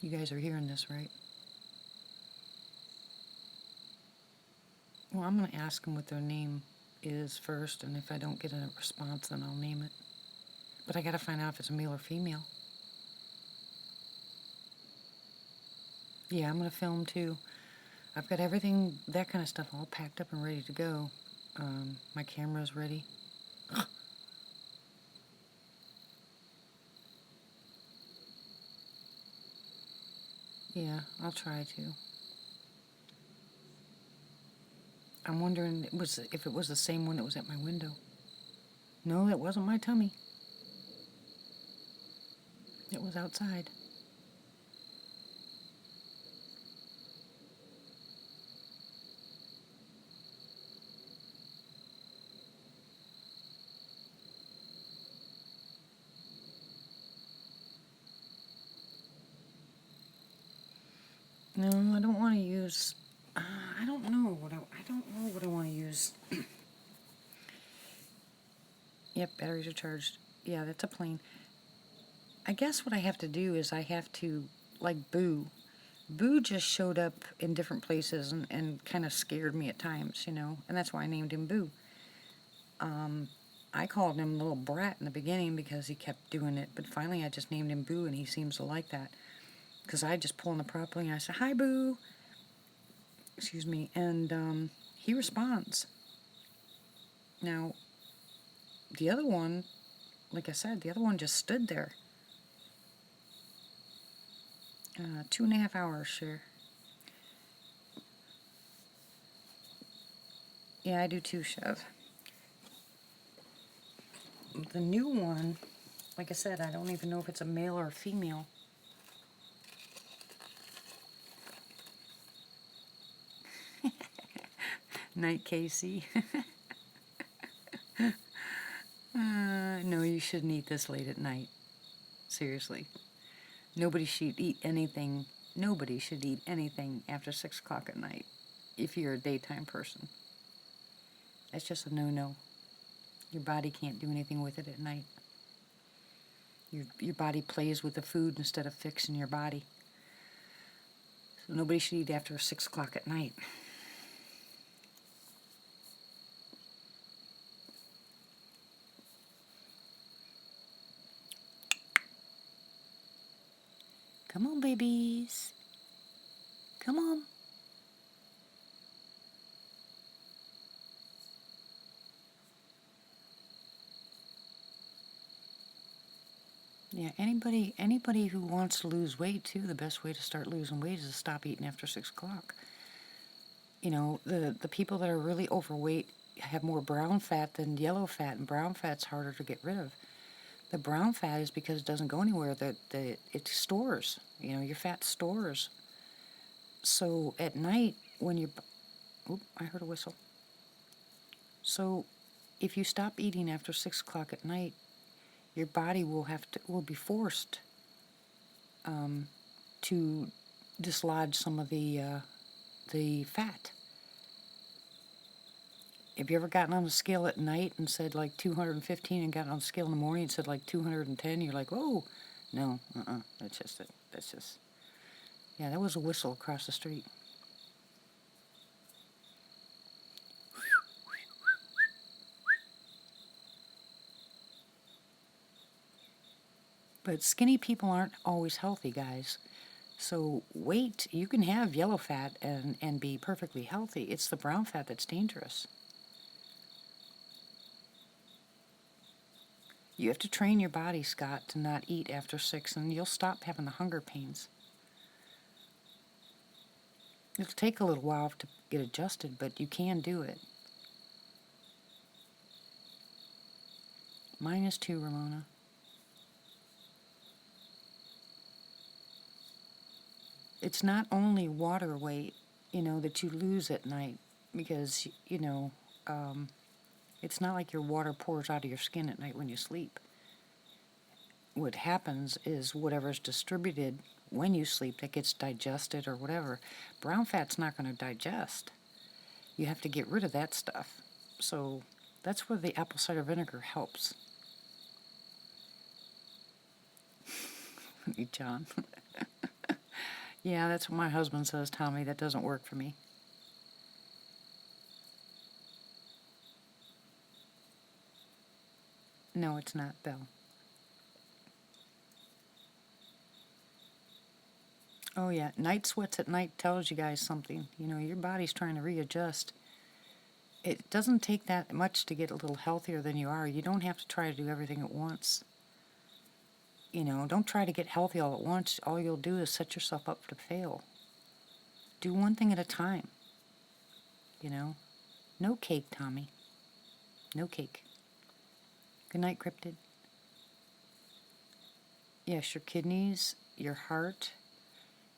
You guys are hearing this, right? Well, I'm going to ask them what their name is first, and if I don't get a response, then I'll name it. But I got to find out if it's a male or female. Yeah, I'm going to film too. I've got everything, that kind of stuff, all packed up and ready to go. My camera's ready. Yeah, I'll try to. I'm wondering if it was the same one that was at my window. No, that wasn't my tummy. It was outside. No, I don't want to use. I don't know what I don't know what I want to use. Yep, batteries are charged. Yeah, that's a plane. I guess what I have to do is I have to, like Boo. Boo just showed up in different places and kind of scared me at times, you know, and that's why I named him Boo. I called him Little Brat in the beginning because he kept doing it, but finally I just named him Boo, and he seems to like that. Because I just pull on the properly and I say, "Hi, Boo." Excuse me. And he responds. Now, the other one, like I said, the other one just stood there. 2.5 hours, sure. Yeah, I do too, Chev. The new one, like I said, I don't even know if it's a male or a female. Night, Casey. No, you shouldn't eat this late at night. Seriously. Nobody should eat anything. Nobody should eat anything after 6 o'clock at night if you're a daytime person. That's just a no-no. Your body can't do anything with it at night. Your body plays with the food instead of fixing your body. So nobody should eat after 6 o'clock at night. Come on, babies. Come on. Yeah, anybody who wants to lose weight too, the best way to start losing weight is to stop eating after 6 o'clock. You know, the people that are really overweight have more brown fat than yellow fat, and brown fat's harder to get rid of. The brown fat is because it doesn't go anywhere. It stores. You know, your fat stores. So at night when you, oop, I heard a whistle. So if you stop eating after 6 o'clock at night, your body will be forced to dislodge some of the fat. Have you ever gotten on the scale at night and said like 215 and gotten on the scale in the morning and said like 210? You're like, oh, no, that's just it. That's just, yeah, that was a whistle across the street. But skinny people aren't always healthy, guys. So weight, you can have yellow fat and be perfectly healthy. It's the brown fat that's dangerous. You have to train your body, Scott, to not eat after 6, and you'll stop having the hunger pains. It'll take a little while to get adjusted, but you can do it. -2, Ramona. It's not only water weight, you know, that you lose at night because, you know, It's not like your water pours out of your skin at night when you sleep. What happens is whatever's distributed when you sleep that gets digested or whatever. Brown fat's not going to digest. You have to get rid of that stuff. So that's where the apple cider vinegar helps. John. Yeah, that's what my husband says, Tommy. That doesn't work for me. No, it's not, Belle. Oh, yeah. Night sweats at night tells you guys something. You know, your body's trying to readjust. It doesn't take that much to get a little healthier than you are. You don't have to try to do everything at once. You know, don't try to get healthy all at once. All you'll do is set yourself up to fail. Do one thing at a time. You know? No cake, Tommy. No cake. Good night, Cryptid. Yes, your kidneys, your heart.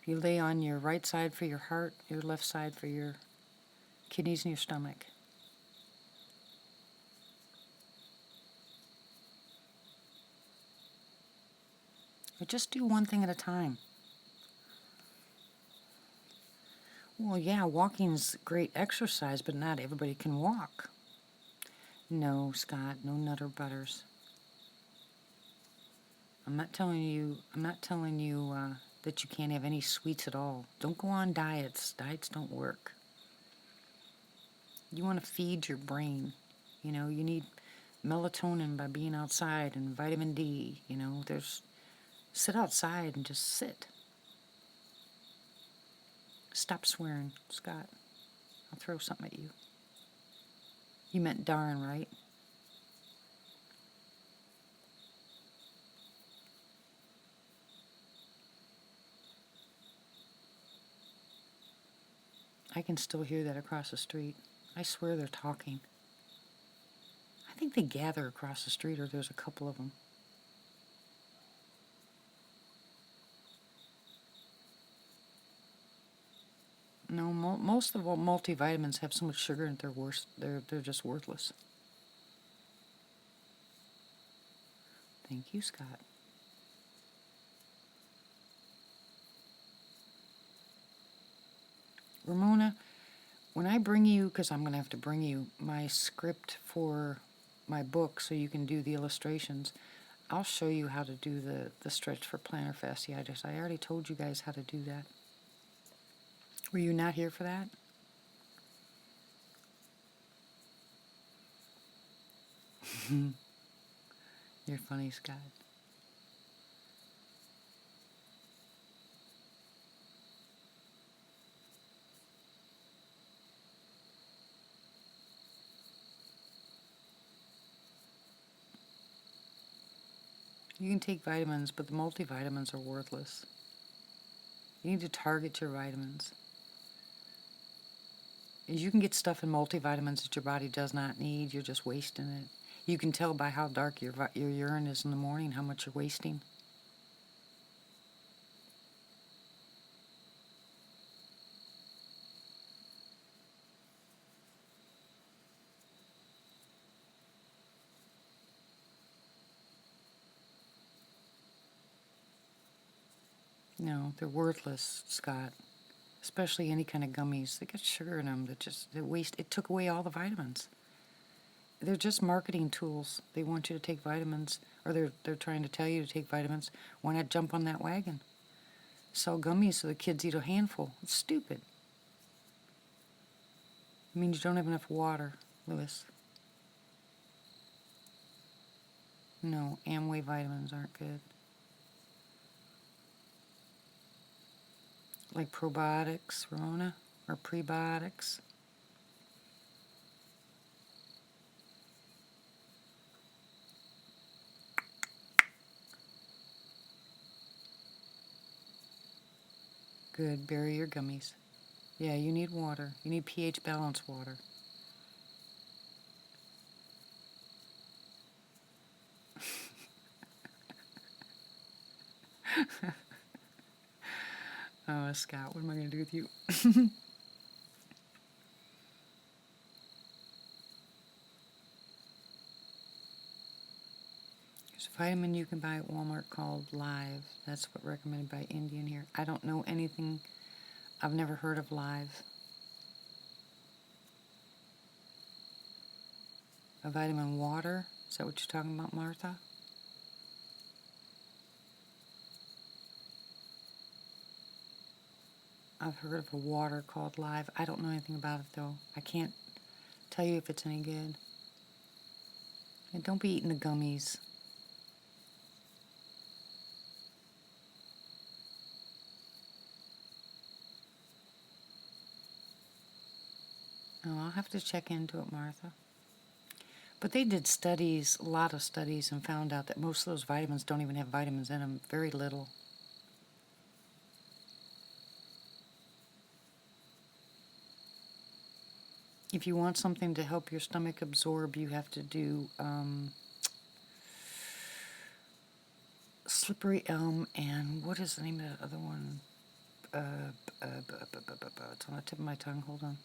If you lay on your right side for your heart, your left side for your kidneys and your stomach. But just do one thing at a time. Well, yeah, walking's great exercise, but not everybody can walk. No, Scott, no nutter butters. I'm not telling you that you can't have any sweets at all. Don't go on diets. Diets don't work. You want to feed your brain. You know, you need melatonin by being outside and vitamin D. You know, sit outside and just sit. Stop swearing, Scott. I'll throw something at you. You meant darn, right? I can still hear that across the street. I swear they're talking. I think they gather across the street, or there's a couple of them. No, most of all multivitamins have so much sugar in it, they're just worthless. Thank you, Scott. Ramona, when I bring you, because I'm going to have to bring you my script for my book so you can do the illustrations, I'll show you how to do the stretch for plantar fasciitis. I already told you guys how to do that. Were you not here for that? You're funny, Scott. You can take vitamins, but the multivitamins are worthless. You need to target your vitamins. You can get stuff in multivitamins that your body does not need. You're just wasting it. You can tell by how dark your urine is in the morning how much you're wasting. No, they're worthless, Scott. Especially any kind of gummies. They got sugar in them that waste. It took away all the vitamins. They're just marketing tools. They want you to take vitamins, or they're trying to tell you to take vitamins. Why not jump on that wagon? Sell gummies so the kids eat a handful. It's stupid. It means you don't have enough water, Lewis. No, Amway vitamins aren't good. Like probiotics, Rona, or prebiotics. Good, bury your gummies. Yeah, you need water. You need pH balanced water. Oh, Scott, what am I going to do with you? vitamin you can buy at Walmart called Live. That's what recommended by Indian here. I don't know anything. I've never heard of Live. A vitamin water? Is that what you're talking about, Martha? I've heard of a water called Live. I don't know anything about it, though. I can't tell you if it's any good. And don't be eating the gummies. Oh, I'll have to check into it, Martha. But they did studies, a lot of studies, and found out that most of those vitamins don't even have vitamins in them. Very little. If you want something to help your stomach absorb, you have to do slippery elm and what is the name of the other one? It's on the tip of my tongue. Hold on.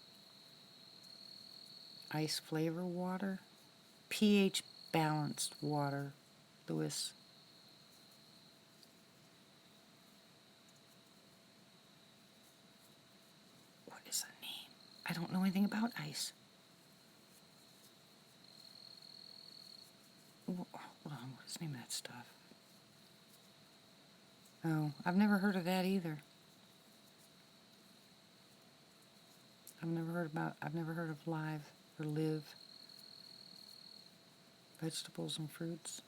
Ice flavor water? pH balanced water, Lewis. What is the name? I don't know anything about ice. Hold on, what is the name of that stuff? Oh, I've never heard of that either. I've never heard of Live or Live. Vegetables and fruits.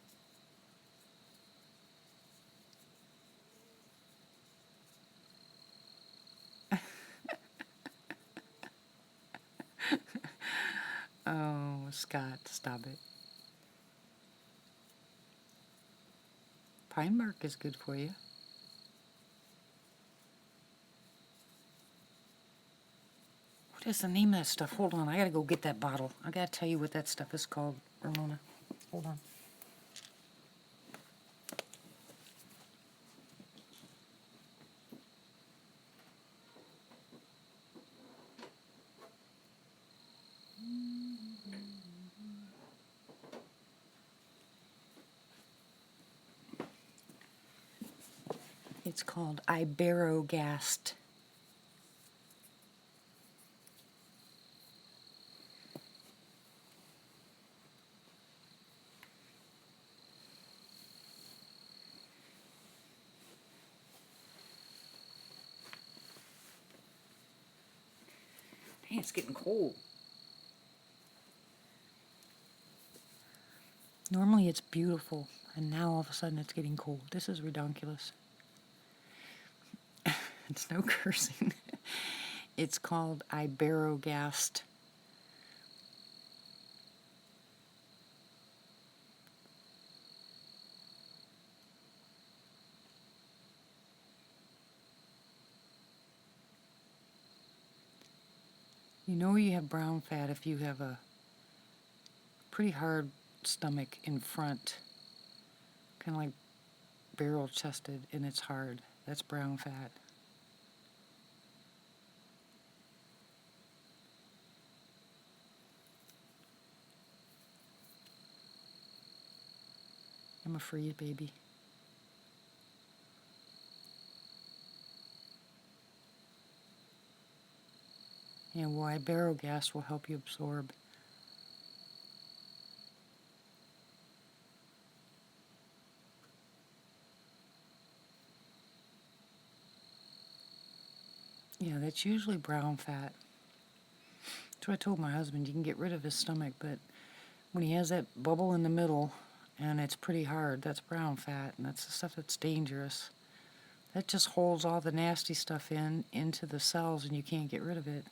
Oh, Scott, stop it. Pine bark is good for you. What is the name of that stuff? Hold on, I gotta go get that bottle. I gotta tell you what that stuff is called, Ramona. Hold on. It's called Iberogast. Hey, it's getting cold. Normally it's beautiful, and now all of a sudden it's getting cold. This is redonkulous. It's no cursing. It's called Iberogast. You know you have brown fat if you have a pretty hard stomach in front, kind of like barrel chested, and it's hard. That's brown fat. I'm a free baby. And why Iberogast will help you absorb. Yeah, that's usually brown fat. That's what I told my husband. You can get rid of his stomach, but when he has that bubble in the middle and it's pretty hard, that's brown fat, and that's the stuff that's dangerous. That just holds all the nasty stuff into the cells, and you can't get rid of it.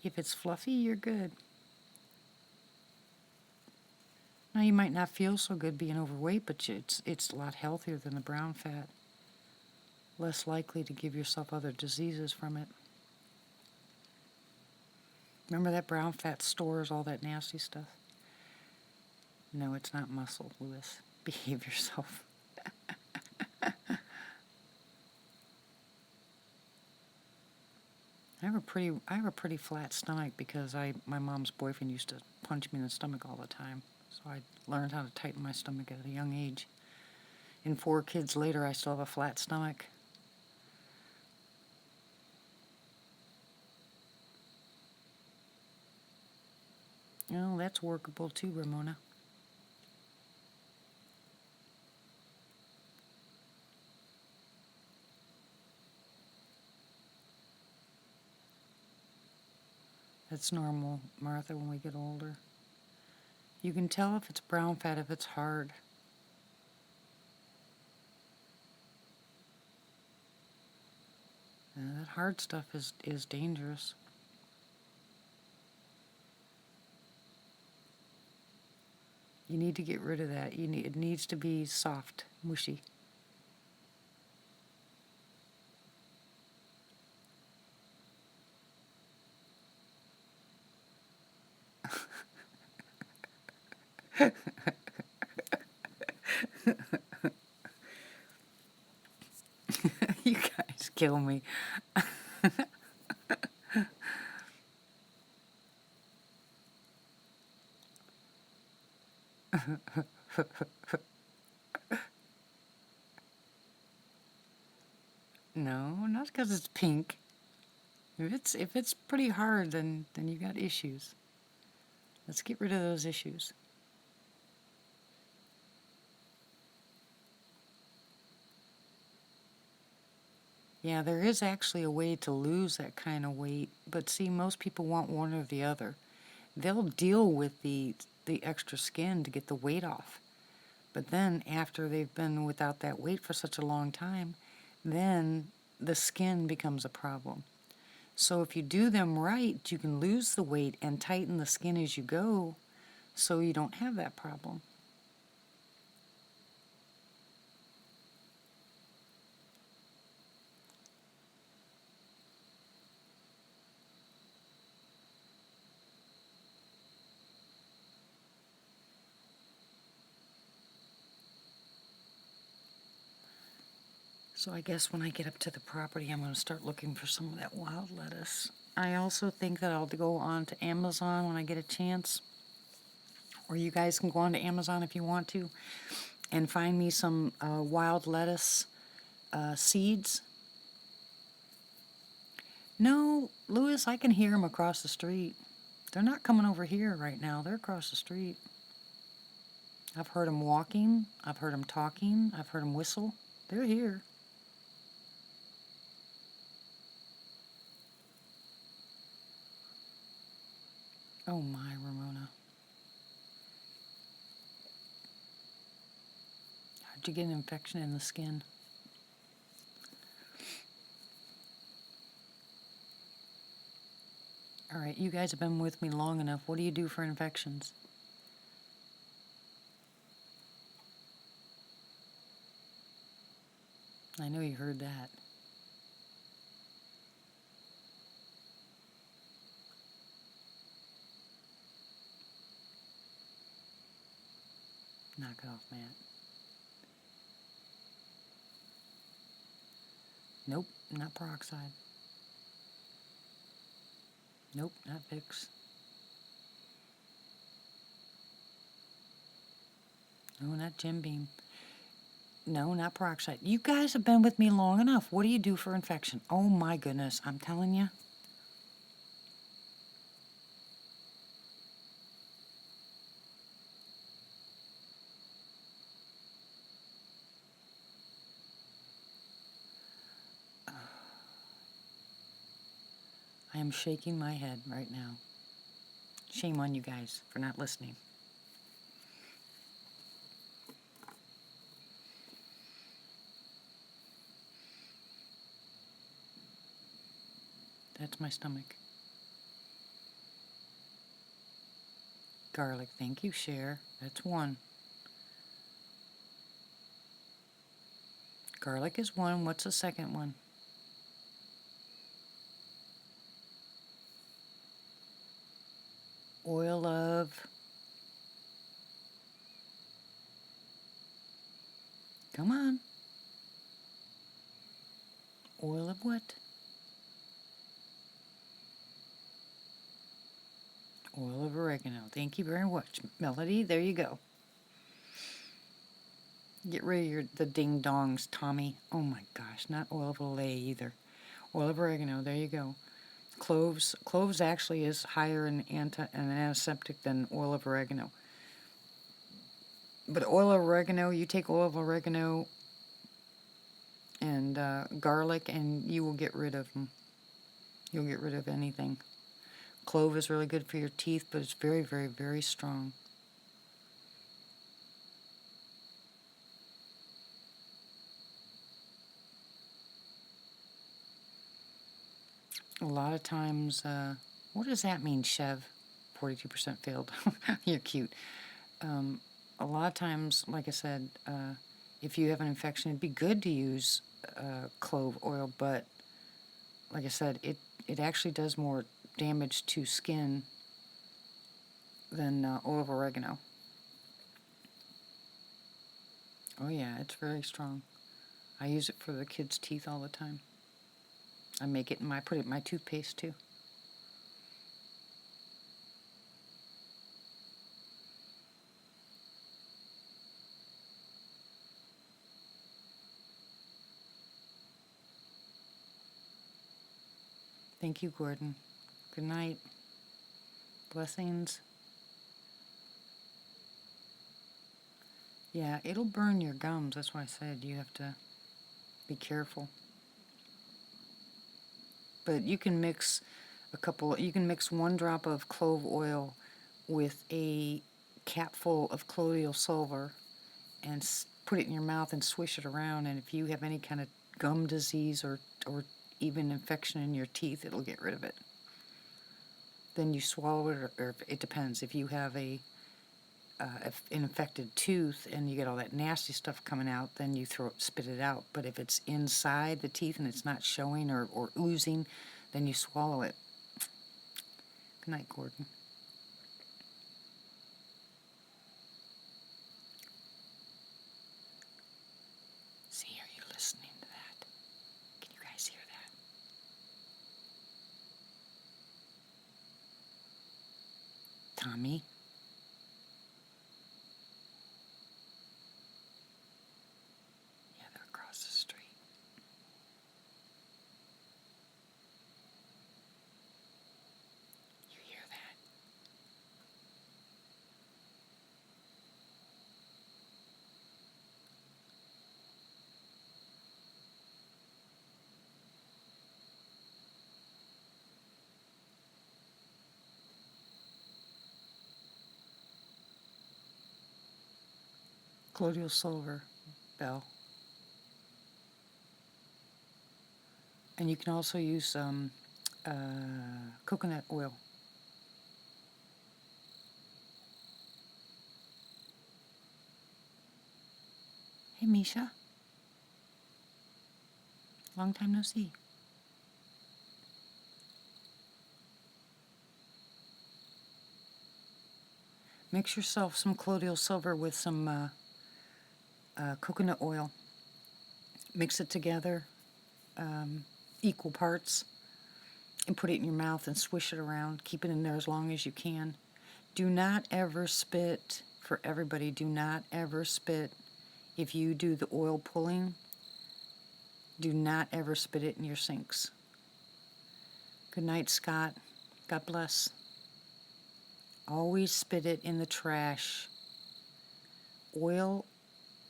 If it's fluffy, you're good. Now, you might not feel so good being overweight, but it's a lot healthier than the brown fat. Less likely to give yourself other diseases from it. Remember that brown fat stores all that nasty stuff? No, it's not muscle, Lewis. Behave yourself. I have a pretty flat stomach because my mom's boyfriend used to punch me in the stomach all the time. So I learned how to tighten my stomach at a young age. And 4 kids later, I still have a flat stomach. Oh, that's workable too, Ramona. That's normal, Martha, when we get older. You can tell if it's brown fat if it's hard. That hard stuff is dangerous. You need to get rid of that. It needs to be soft, mushy. You guys kill me. No, not because it's pink. If it's pretty hard, then you got issues. Let's get rid of those issues. Yeah, there is actually a way to lose that kind of weight, but see, most people want one or the other. They'll deal with the extra skin to get the weight off. But then after they've been without that weight for such a long time, then the skin becomes a problem. So if you do them right, you can lose the weight and tighten the skin as you go so you don't have that problem. So I guess when I get up to the property, I'm going to start looking for some of that wild lettuce. I also think that I'll go on to Amazon when I get a chance. Or you guys can go on to Amazon if you want to and find me some wild lettuce seeds. No, Louis, I can hear them across the street. They're not coming over here right now. They're across the street. I've heard them walking. I've heard them talking. I've heard them whistle. They're here. Oh my, Ramona. How'd you get an infection in the skin? All right, you guys have been with me long enough. What do you do for infections? I know you heard that. Knock it off, Matt. Nope, not peroxide. Nope, not Vicks. No, not Jim Beam. No, not peroxide. You guys have been with me long enough. What do you do for infection? Oh my goodness, I'm telling you. I am shaking my head right now. Shame on you guys for not listening. That's my stomach. Garlic, thank you, Cher. That's one. Garlic is one. What's the second one? Oil of... Come on. Oil of what? Oil of oregano. Thank you very much, Melody. There you go. Get rid of the ding dongs, Tommy. Oh my gosh, not oil of olay either. Oil of oregano. There you go. Cloves. Cloves actually is higher in an antiseptic than oil of oregano. But oil of oregano, you take oil of oregano and garlic, and you will get rid of them. You'll get rid of anything. Clove is really good for your teeth, but it's very, very, very strong. A lot of times, what does that mean, Chev? 42% failed. You're cute. A lot of times, like I said, if you have an infection, it'd be good to use clove oil, but like I said, it actually does more damage to skin than oil of oregano. Oh yeah, it's very strong. I use it for the kids' teeth all the time. I make it put it in my toothpaste too. Thank you, Gordon. Good night. Blessings. Yeah, it'll burn your gums. That's why I said you have to be careful. But you can mix you can mix 1 drop of clove oil with a capful of colloidal silver and put it in your mouth and swish it around. And if you have any kind of gum disease or even infection in your teeth, it'll get rid of it. Then you swallow it, or it depends. If you have an infected tooth and you get all that nasty stuff coming out, then you spit it out. But if it's inside the teeth and it's not showing or oozing, then you swallow it. Good night, Gordon. See, are you listening to that? Can you guys hear that? Tommy? Yeah, they're across the street. You hear that? Colloidal silver, Bell. And you can also use coconut oil. Hey, Misha. Long time no see. Mix yourself some colloidal silver with some coconut oil. Mix it together, equal parts, and put it in your mouth and swish it around. Keep it in there as long as you can. Do not ever spit, for everybody, do not ever spit. If you do the oil pulling, do not ever spit it in your sinks. Good night, Scott. God bless. Always spit it in the trash. Oil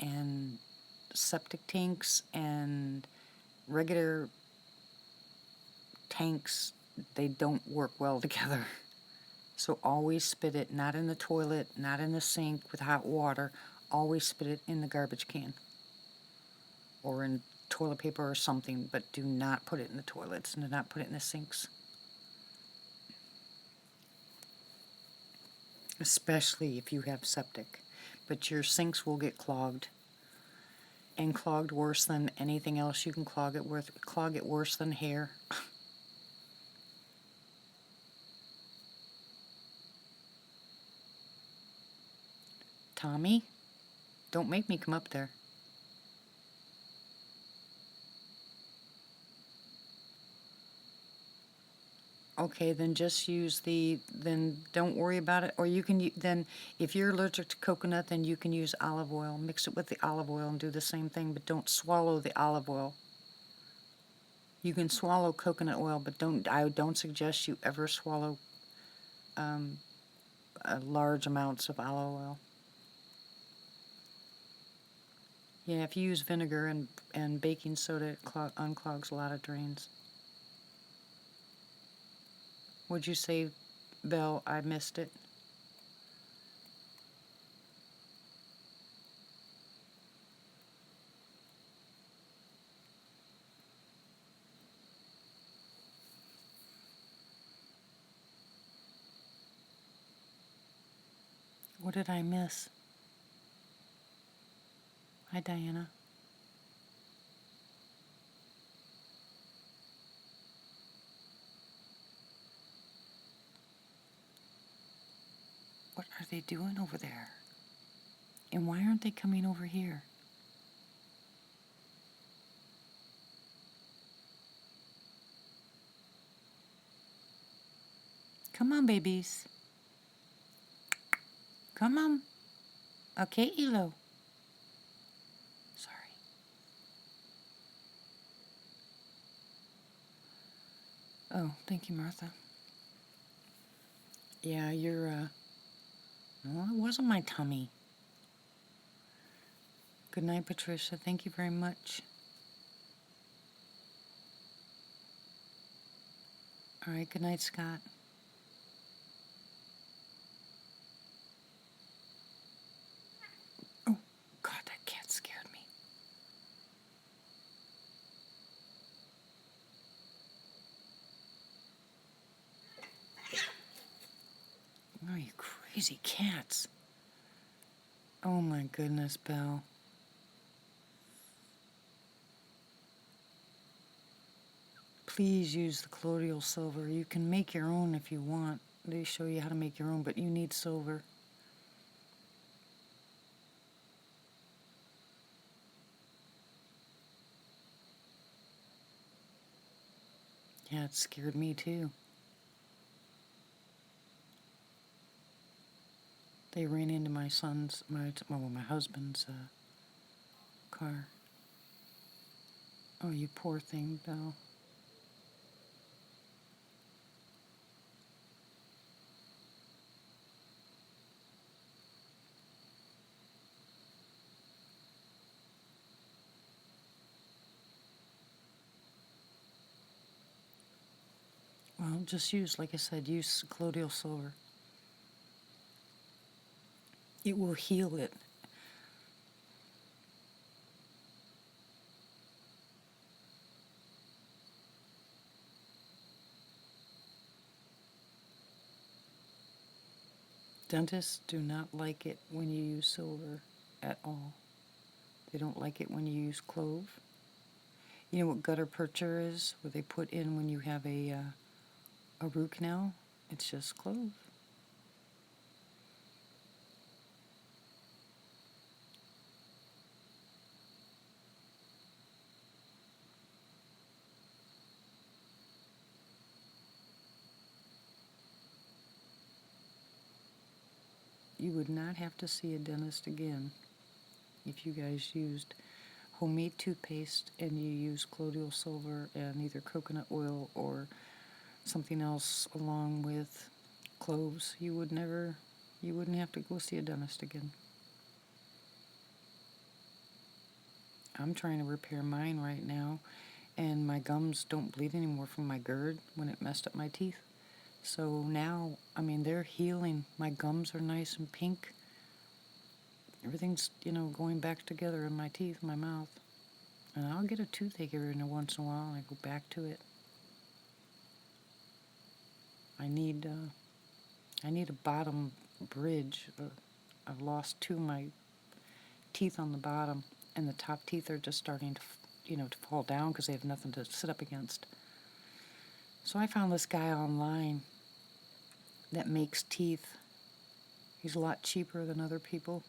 and septic tanks and regular tanks, they don't work well together. So always spit it, not in the toilet, not in the sink with hot water. Always spit it in the garbage can or in toilet paper or something, but do not put it in the toilets and do not put it in the sinks. Especially if you have septic. But your sinks will get clogged. And clogged worse than anything else you can clog it with. Clog it worse than hair. Tommy, don't make me come up there. Okay, then just use then don't worry about it. Or you can, then if you're allergic to coconut, then you can use olive oil. Mix it with the olive oil and do the same thing, but don't swallow the olive oil. You can swallow coconut oil, but I don't suggest you ever swallow large amounts of olive oil. Yeah, if you use vinegar and baking soda, it unclogs a lot of drains. What'd you say, Belle? I missed it. What did I miss? Hi, Diana. What are they doing over there? And why aren't they coming over here? Come on, babies. Come on. Okay, Elo. Sorry. Oh, thank you, Martha. Yeah, no, it wasn't my tummy. Good night, Patricia. Thank you very much. All right, good night, Scott. Oh, God, that cat scared me. Oh, you crazy cats. Oh, my goodness, Belle. Please use the colloidal silver. You can make your own if you want. They show you how to make your own, but you need silver. Yeah, it scared me too. They ran into my husband's car. Oh, you poor thing, Belle. Well, just use, like I said, use colloidal silver. It will heal it. Dentists do not like it when you use silver at all. They don't like it when you use clove. You know what gutter puncture is? What they put in when you have a root canal? It's just clove. You would not have to see a dentist again if you guys used homemade toothpaste and you use colloidal silver and either coconut oil or something else along with cloves. You wouldn't have to go see a dentist again. I'm trying to repair mine right now, and my gums don't bleed anymore from my GERD when it messed up my teeth. So now, I mean, they're healing. My gums are nice and pink. Everything's, going back together in my teeth, my mouth. And I'll get a toothache every once in a while, and I go back to it. I need a bottom bridge. I've lost two of my teeth on the bottom, and the top teeth are just starting to fall down because they have nothing to sit up against. So I found this guy online that makes teeth. He's a lot cheaper than other people.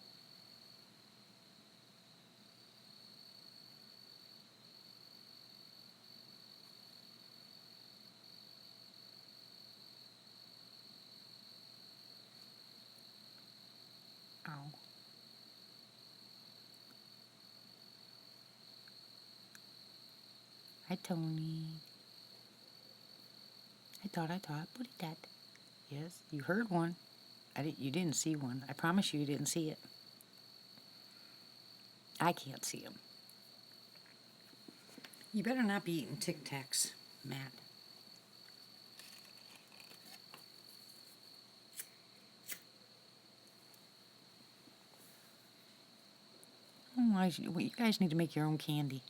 Tony. I thought. What is that? Yes, you heard one. You didn't see one. I promise you didn't see it. I can't see him. You better not be eating Tic Tacs, Matt. Oh, you guys need to make your own candy.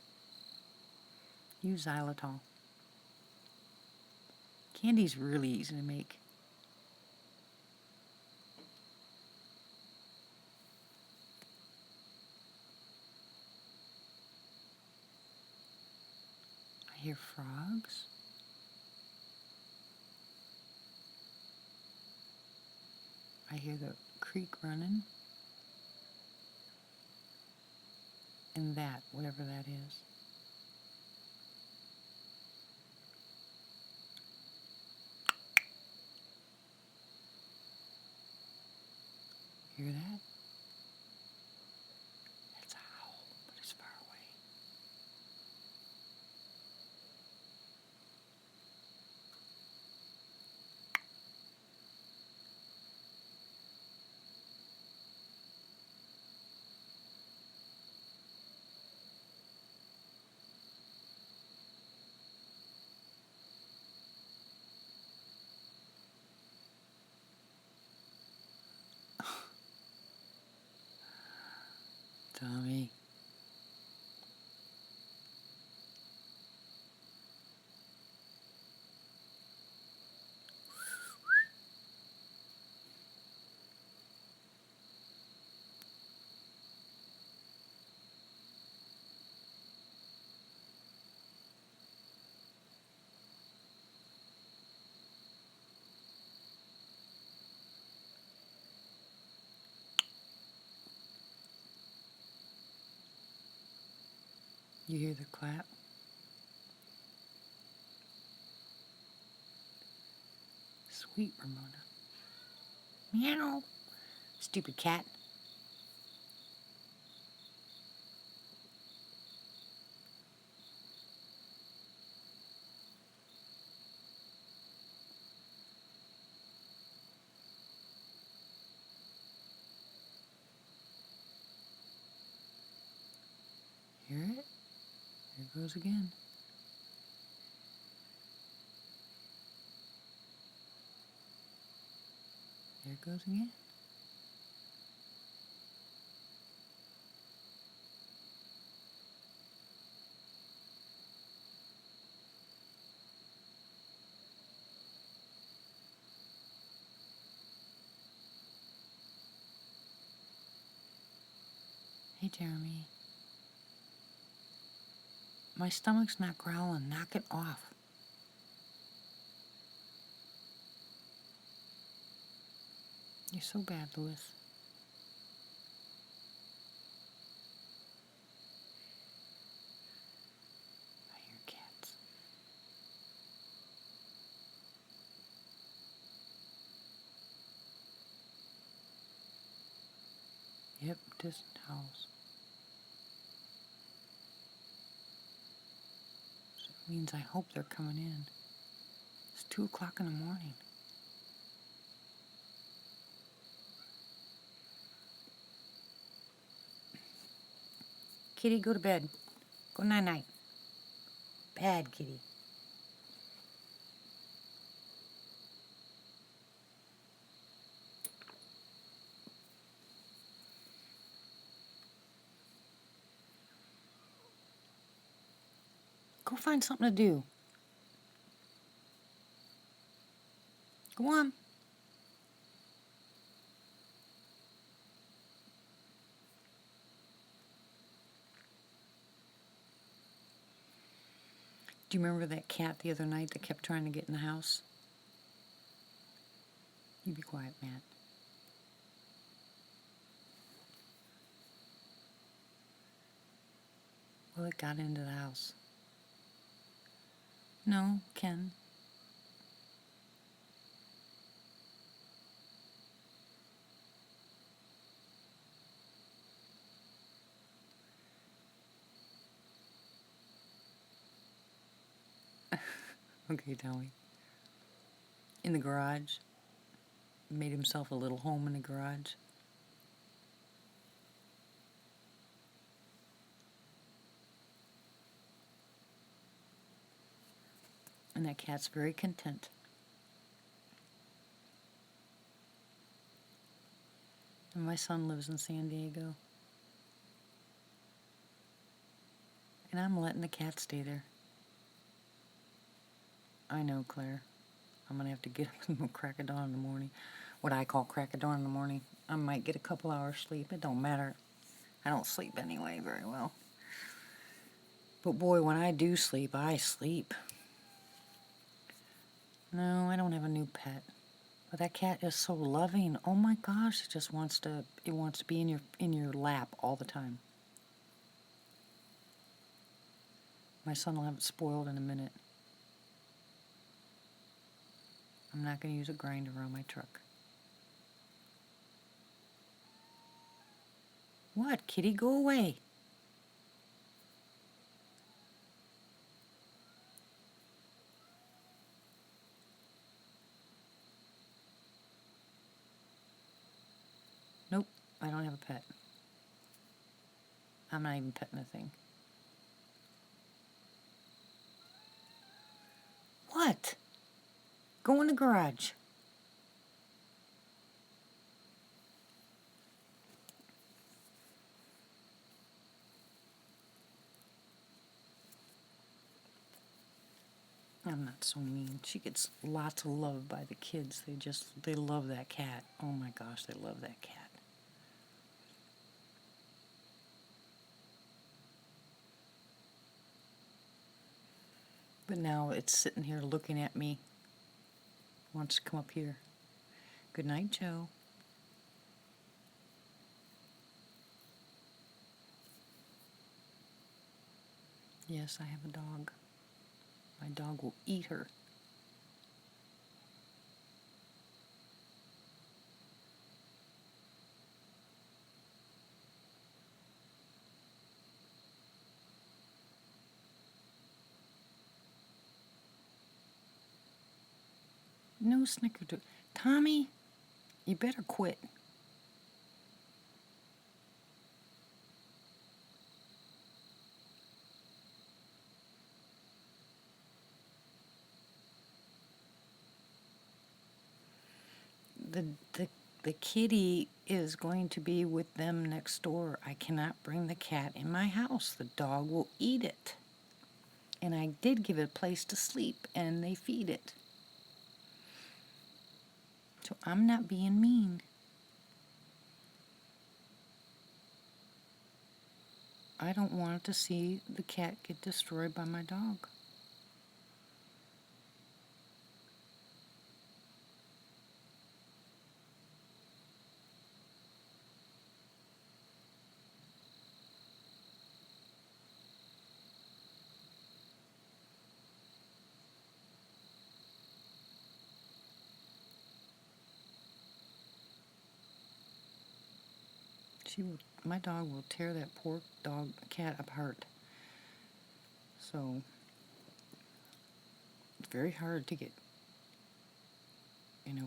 Use xylitol. Candy's really easy to make. I hear frogs. I hear the creek running. And that, whatever that is. Hear that? That's a howl, but it's far away. Tommy. You hear the clap? Sweet Ramona. Meow. Stupid cat. Hear it? There it goes again. There it goes again. Hey, Jeremy. My stomach's not growling. Knock it off. You're so bad, Louis. I hear cats. Yep, distant howls. So it means I hope they're coming in. It's 2 o'clock in the morning. Kitty, go to bed. Go night-night. Bad kitty. Go find something to do. Go on. Do you remember that cat the other night that kept trying to get in the house? You be quiet, Matt. Well, it got into the house. No, Ken. Okay, tell me. In the garage. Made himself a little home in the garage. And that cat's very content. And my son lives in San Diego. And I'm letting the cat stay there. I know, Claire. I'm going to have to get up and crack of dawn in the morning. What I call crack of dawn in the morning. I might get a couple hours sleep. It don't matter. I don't sleep anyway very well. But boy, when I do sleep, I sleep. No, I don't have a new pet. But that cat is so loving. Oh my gosh, it wants to be in your lap all the time. My son will have it spoiled in a minute. I'm not going to use a grinder on my truck. What, kitty? Go away. Nope, I don't have a pet. I'm not even petting the thing. What? Go in the garage. I'm not so mean. She gets lots of love by the kids. They love that cat. Oh my gosh, they love that cat. But now it's sitting here looking at me. Wants to come up here. Good night, Joe. Yes, I have a dog. My dog will eat her. No snickerdoodle. Tommy, you better quit. The, the, the kitty is going to be with them next door. I cannot bring the cat in my house. The dog will eat it. And I did give it a place to sleep, and they feed it. So I'm not being mean. I don't want to see the cat get destroyed by my dog. My dog will tear that poor cat apart. So it's very hard to get,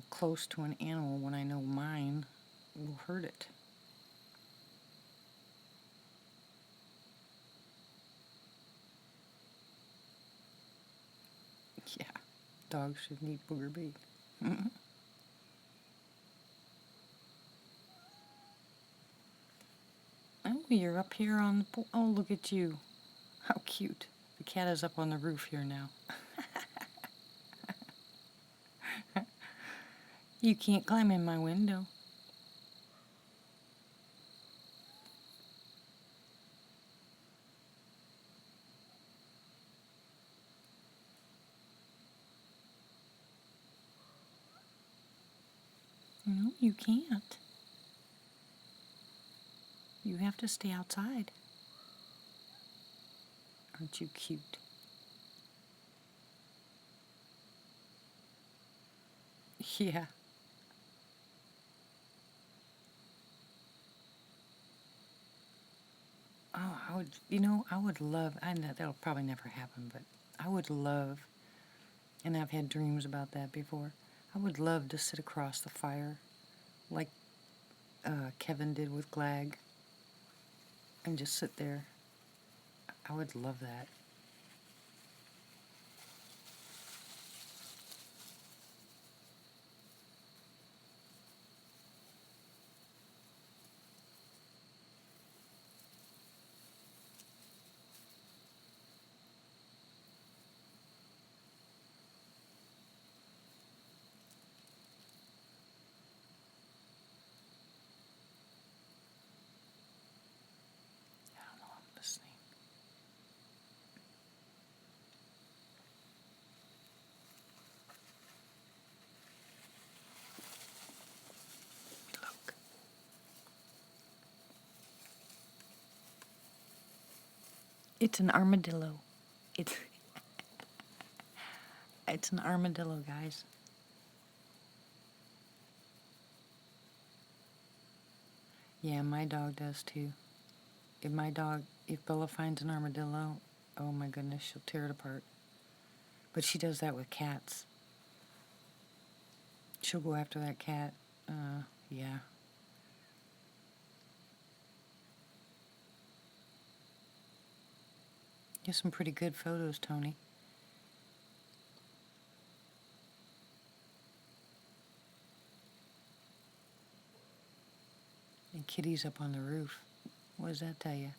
close to an animal when I know mine will hurt it. Yeah, dogs should need booger bait. Oh, you're up here on the oh, look at you. How cute. The cat is up on the roof here now. You can't climb in my window. No, you can't. You have to stay outside. Aren't you cute? Yeah. Oh, I would love, I know that'll probably never happen, but I would love And I've had dreams about that before. I would love to sit across the fire like Kevin did with Glag and just sit there. I would love that. I don't know, I'm listening. Look. It's an armadillo. It's it's an armadillo, guys. Yeah, my dog does too. If Bella finds an armadillo, oh my goodness, she'll tear it apart. But she does that with cats. She'll go after that cat. Yeah. Get some pretty good photos, Tony. And Kitty's up on the roof. What does that tell you?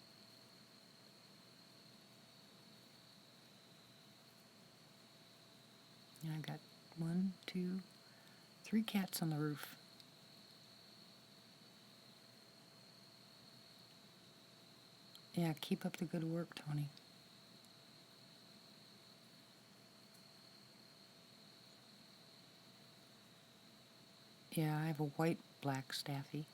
Yeah, I got 1, 2, 3 cats on the roof. Yeah, keep up the good work, Tony. Yeah, I have a white black staffy.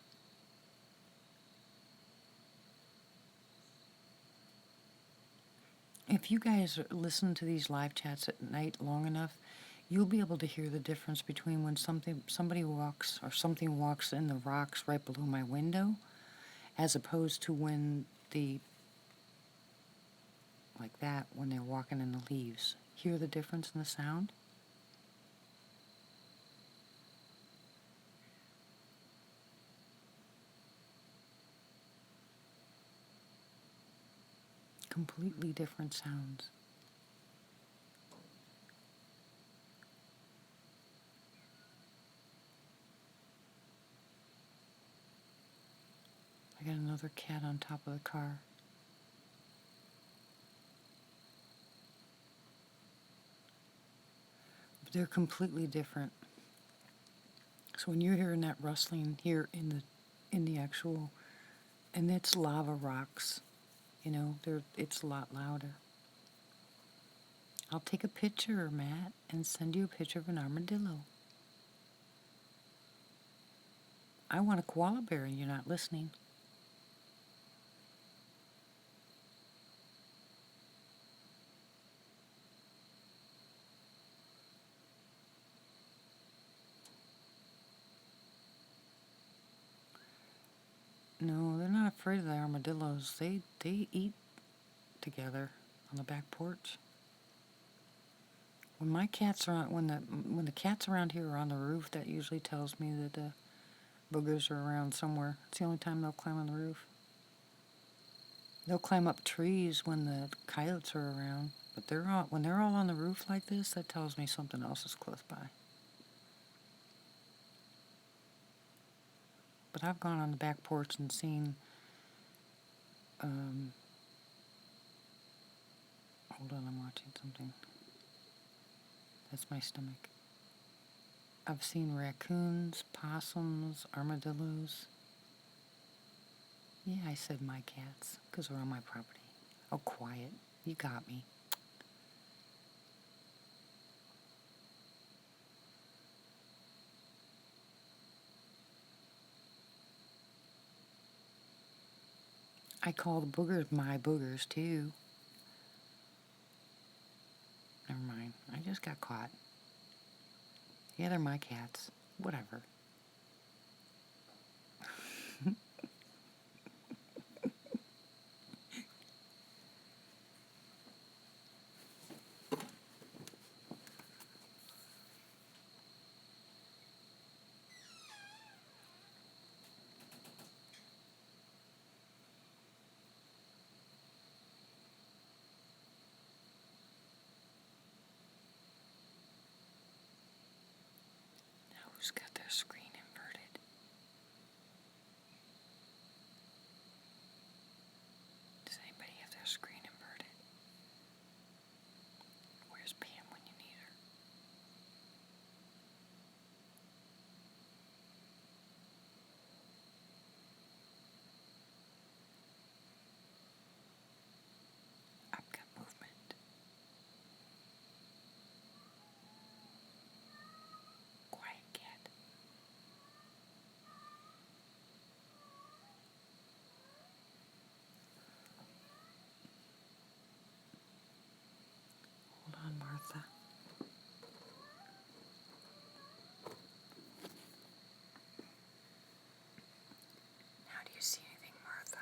If you guys listen to these live chats at night long enough, you'll be able to hear the difference between when somebody walks or something walks in the rocks right below my window, as opposed to when like that, when they're walking in the leaves. Hear the difference in the sound? Completely different sounds. I got another cat on top of the car. But they're completely different. So when you're hearing that rustling here in the actual, and it's lava rocks, you know, it's a lot louder. I'll take a picture, Matt, and send you a picture of an armadillo. I want a koala bear and you're not listening. No, they're not afraid of the armadillos. They eat together on the back porch. When my cats are on, when the cats around here are on the roof, that usually tells me that the boogers are around somewhere. It's the only time they'll climb on the roof. They'll climb up trees when the coyotes are around, but when they're all on the roof like this, that tells me something else is close by. But I've gone on the back porch and seen, hold on, I'm watching something. That's my stomach. I've seen raccoons, possums, armadillos. Yeah, I said my cats, because they're on my property. Oh, quiet. You got me. I call the boogers my boogers, too. Never mind. I just got caught. Yeah, they're my cats. Whatever. Who's got their screen inverted? Does anybody have their screen inverted? Where's Pam when you need her? I've got movement. Quiet cat. Hold on, Martha. Now do you see anything, Martha?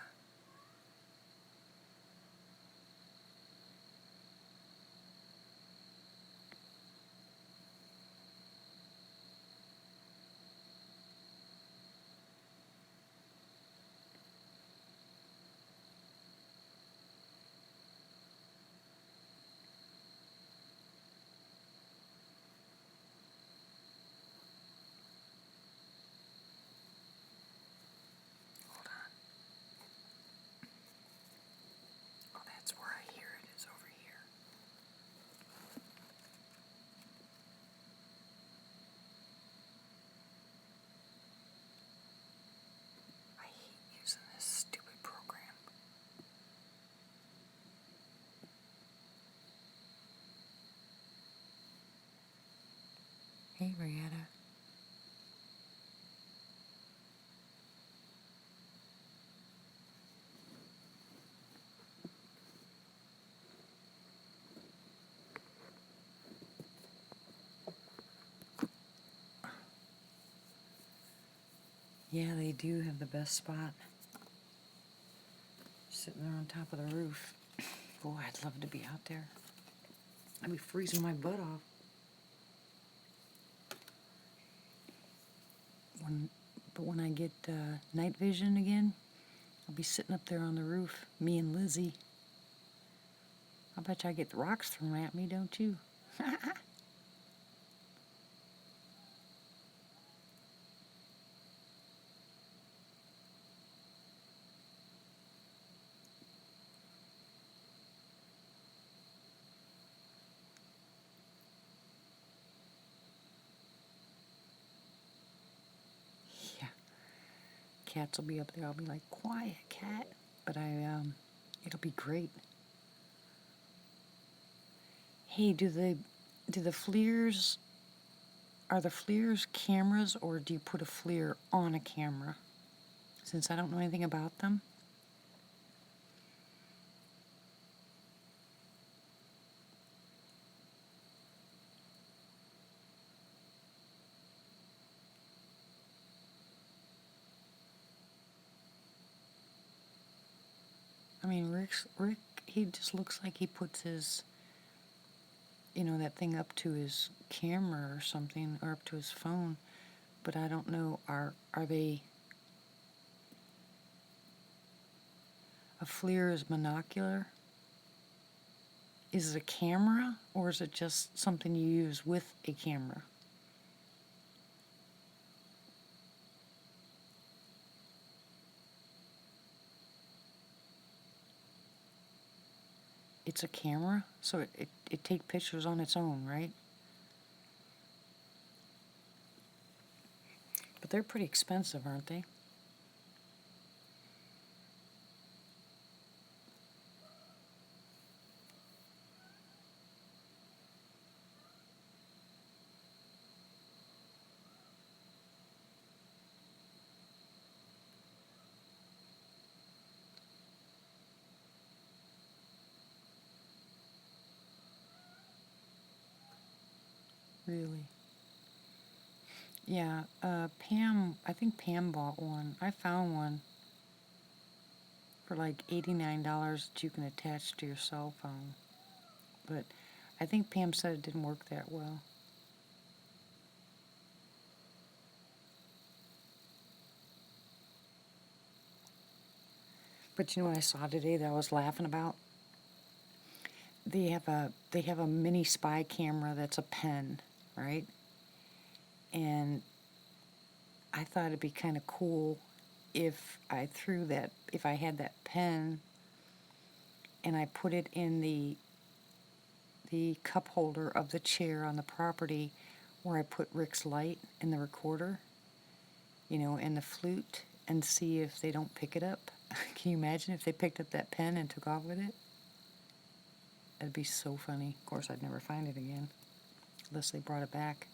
Hold on. Oh, that's where I hear it, is over here. I hate using this stupid program. Hey, Rihanna. Yeah, they do have the best spot. Sitting there on top of the roof. Boy, I'd love to be out there. I'd be freezing my butt off. But when I get night vision again, I'll be sitting up there on the roof, me and Lizzie. I bet you I get the rocks thrown at me, don't you? Yeah. Cats will be up there. I'll be like, quiet, cat. But it'll be great. Hey, do the FLIRs, are the FLIRs cameras, or do you put a FLIR on a camera? Since I don't know anything about them. I mean, Rick, he just looks like he puts his, that thing up to his camera or something, or up to his phone. But I don't know, are they, a FLIR is monocular? Is it a camera, or is it just something you use with a camera? It's a camera, so it takes pictures on its own, right? But they're pretty expensive, aren't they? Really? Yeah, I think Pam bought one. I found one for like $89 that you can attach to your cell phone. But I think Pam said it didn't work that well. But you know what I saw today that I was laughing about? They have a mini spy camera that's a pen, right? And I thought it'd be kind of cool if if I had that pen and I put it in the cup holder of the chair on the property where I put Rick's light and the recorder, and the flute, and see if they don't pick it up. Can you imagine if they picked up that pen and took off with it? That'd be so funny. Of course, I'd never find it again unless they brought it back.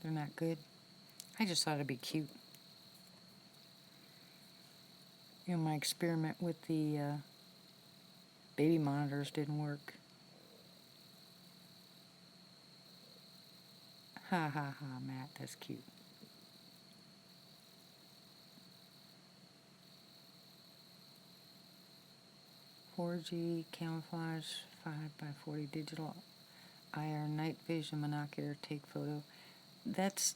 They're not good. I just thought it'd be cute. My experiment with the baby monitors didn't work. Ha ha ha, Matt, that's cute. .4G camouflage 5x40 digital IR night vision monocular take photo. That's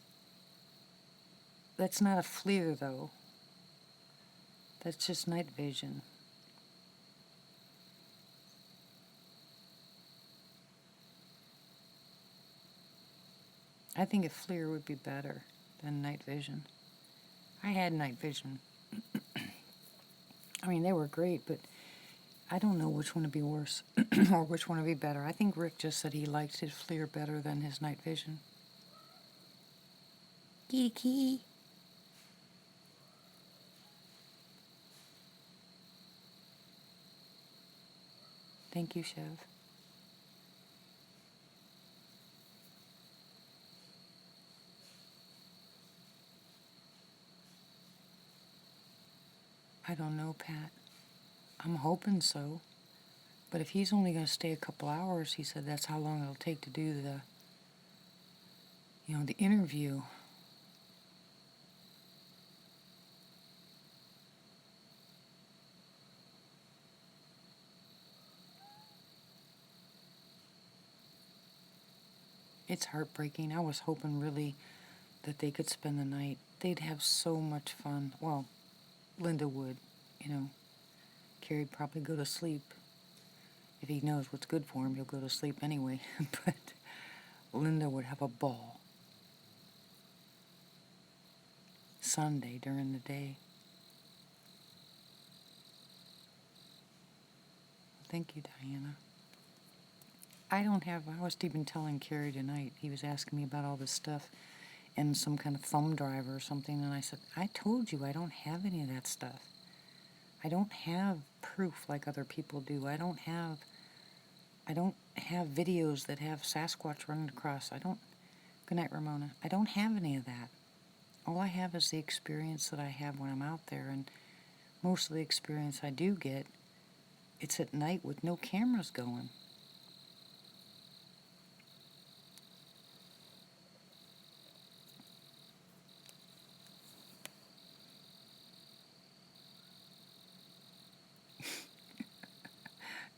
not a FLIR though. That's just night vision. I think a FLIR would be better than night vision. I had night vision. I mean, they were great, but I don't know which one would be worse or which one would be better. I think Rick just said he liked his FLIR better than his night vision. Kitty kitty. Thank you, Chev. I don't know, Pat. I'm hoping so. But if he's only going to stay a couple hours, he said that's how long it'll take to do the interview. It's heartbreaking. I was hoping really that they could spend the night. They'd have so much fun. Well, Linda would, Carrie'd probably go to sleep. If he knows what's good for him, he'll go to sleep anyway. But Linda would have a ball. Sunday during the day. Thank you, Diana. I was even telling Carrie tonight, he was asking me about all this stuff and some kind of thumb drive or something, and I said, I told you I don't have any of that stuff. I don't have proof like other people do. I don't have videos that have Sasquatch running across. Good night, Ramona. I don't have any of that. All I have is the experience that I have when I'm out there, and most of the experience I do get, it's at night with no cameras going.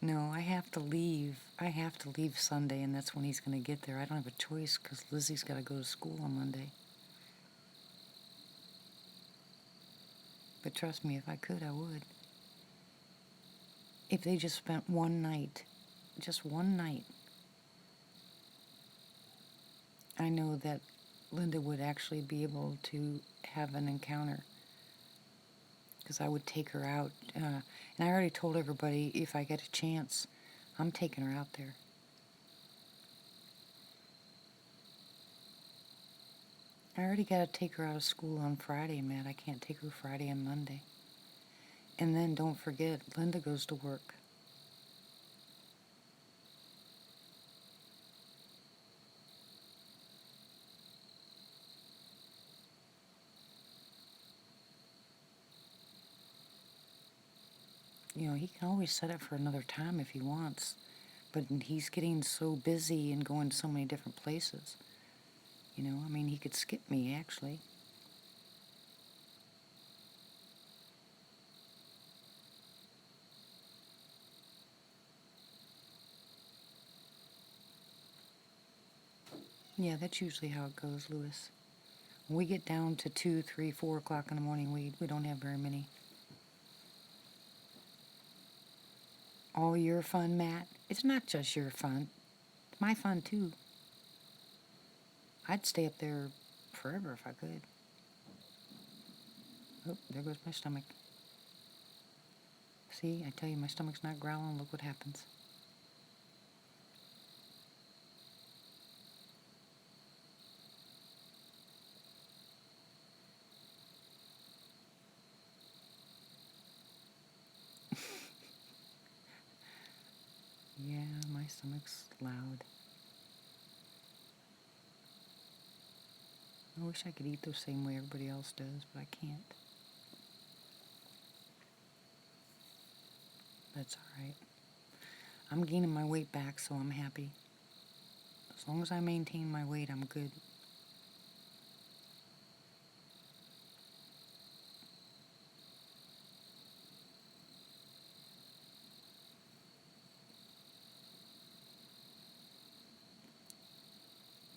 No, I have to leave. I have to leave Sunday, and that's when he's going to get there. I don't have a choice because Lizzie's got to go to school on Monday. But trust me, if I could, I would. If they just spent one night, just one night, I know that Linda would actually be able to have an encounter. Because I would take her out. And I already told everybody if I get a chance, I'm taking her out there. I already got to take her out of school on Friday, Matt. I can't take her Friday and Monday. And then don't forget, Linda goes to work. He can always set it for another time if he wants. But he's getting so busy and going to so many different places. He could skip me, actually. Yeah, that's usually how it goes, Louis. When we get down to 2, 3, 4 o'clock in the morning, we don't have very many. All your fun, Matt? It's not just your fun. It's my fun, too. I'd stay up there forever if I could. Oh, there goes my stomach. See, I tell you, my stomach's not growling. Look what happens. Yeah, my stomach's loud. I wish I could eat the same way everybody else does, but I can't. That's alright. I'm gaining my weight back, so I'm happy. As long as I maintain my weight, I'm good.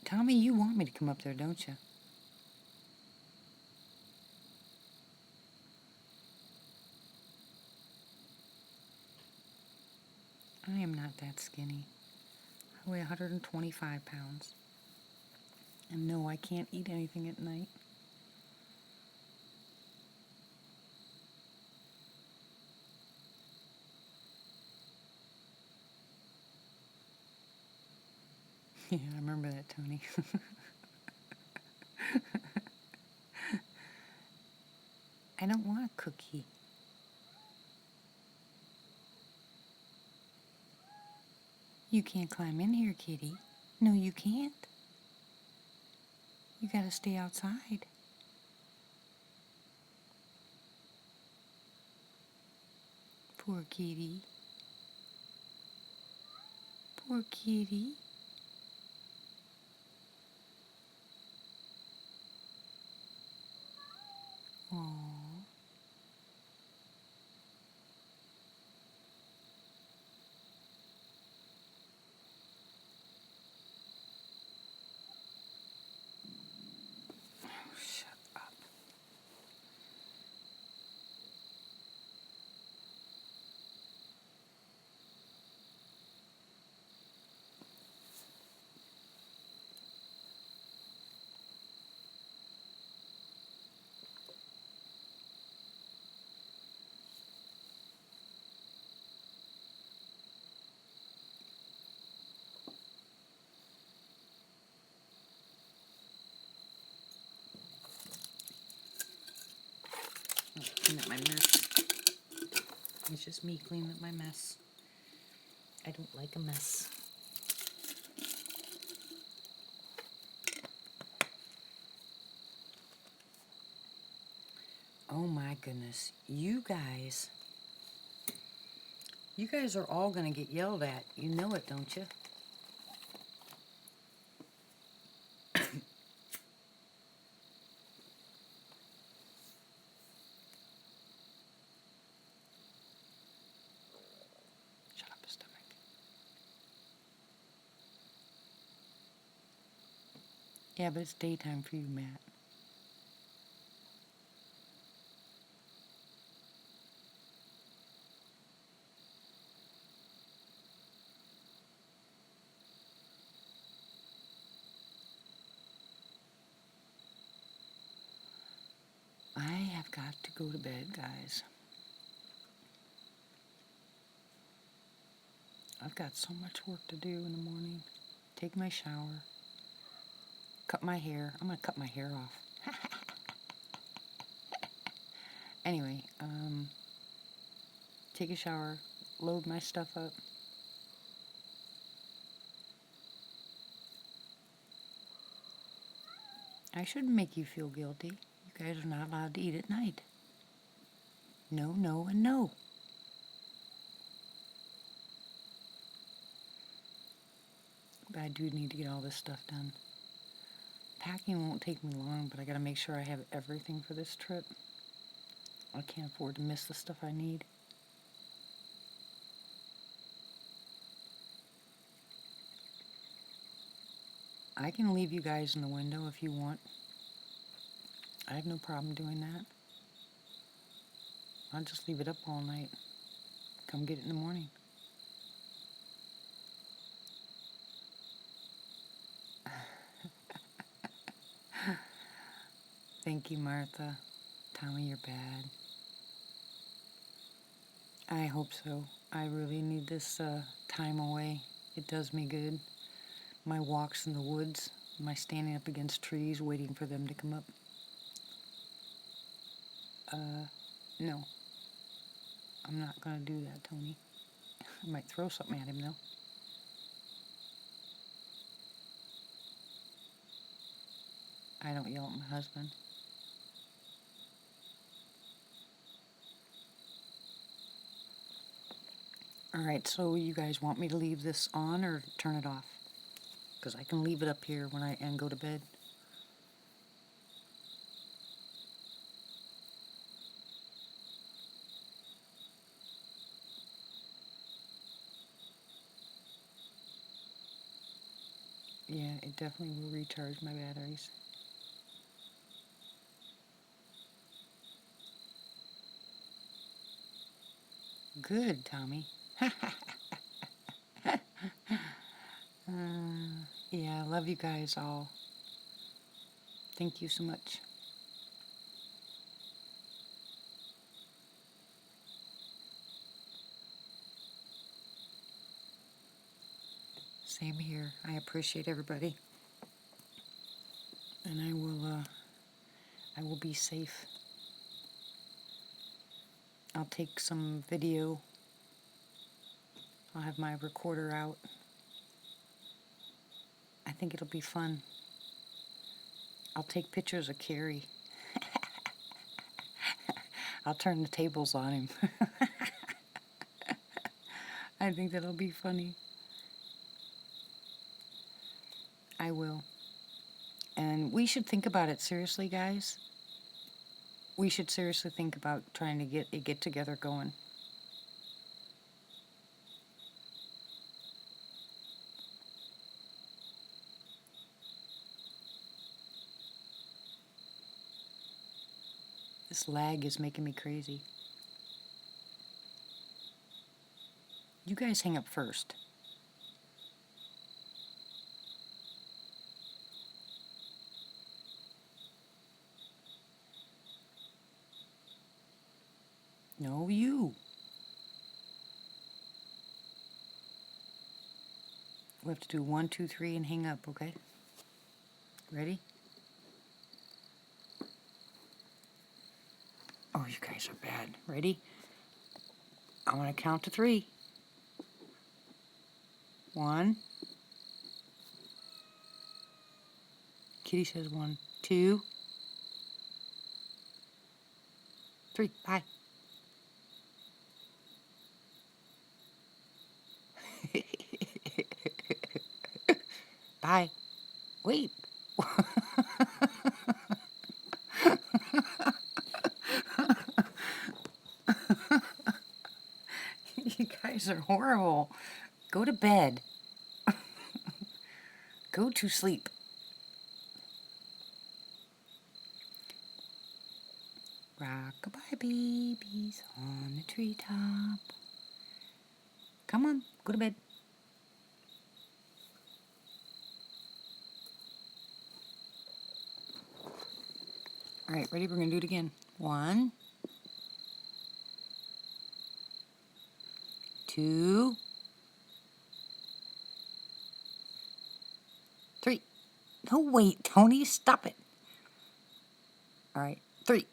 Tommy, you want me to come up there, don't you? I am not that skinny. I weigh 125 pounds. And no, I can't eat anything at night. Yeah, I remember that, Tony. I don't want a cookie. You can't climb in here, kitty. No, you can't. You gotta stay outside. Poor kitty. Poor kitty. Aww. Shut up. Clean up my mess. It's just me cleaning up my mess. I don't like a mess. Oh my goodness. You guys are all gonna get yelled at. You know it, don't you? Shut up, stomach. Yeah, but it's daytime for you, Matt. I have got to go to bed, guys. I've got so much work to do in the morning. Take my shower. Cut my hair. I'm gonna cut my hair off. Anyway, take a shower. Load my stuff up. I shouldn't make you feel guilty. You guys are not allowed to eat at night. No, no, and no. But I do need to get all this stuff done. Packing won't take me long, but I gotta make sure I have everything for this trip. I can't afford to miss the stuff I need. I can leave you guys in the window if you want. I have no problem doing that. I'll just leave it up all night. Come get it in the morning. Thank you, Martha. Tommy, you're bad. I hope so. I really need this time away. It does me good. My walks in the woods, my standing up against trees waiting for them to come up. No. I'm not going to do that, Tony. I might throw something at him, though. I don't yell at my husband. Alright, so you guys want me to leave this on or turn it off? Because I can leave it up here when I go to bed. Yeah, it definitely will recharge my batteries. Good, Tommy. Yeah, I love you guys all. Thank you so much. Same here. I appreciate everybody. And I will be safe. I'll take some video. I'll have my recorder out. I think it'll be fun. I'll take pictures of Carrie. I'll turn the tables on him. I think that'll be funny. I will. And we should think about it seriously, guys. We should seriously think about trying to get a get-together going. This lag is making me crazy. You guys hang up first. No, you. We have to do 1, 2, 3 and hang up, okay? Ready? Oh, you guys are bad. Ready? I'm going to count to 3. 1. Kitty says 1, 2, 3. Bye. Bye. Wait. You guys are horrible. Go to bed. Go to sleep. Rock-a-bye babies on the treetop. Come on, go to bed. All right, ready? We're going to do it again. 1, 2, 3. No, wait, Tony, stop it. All right, 3.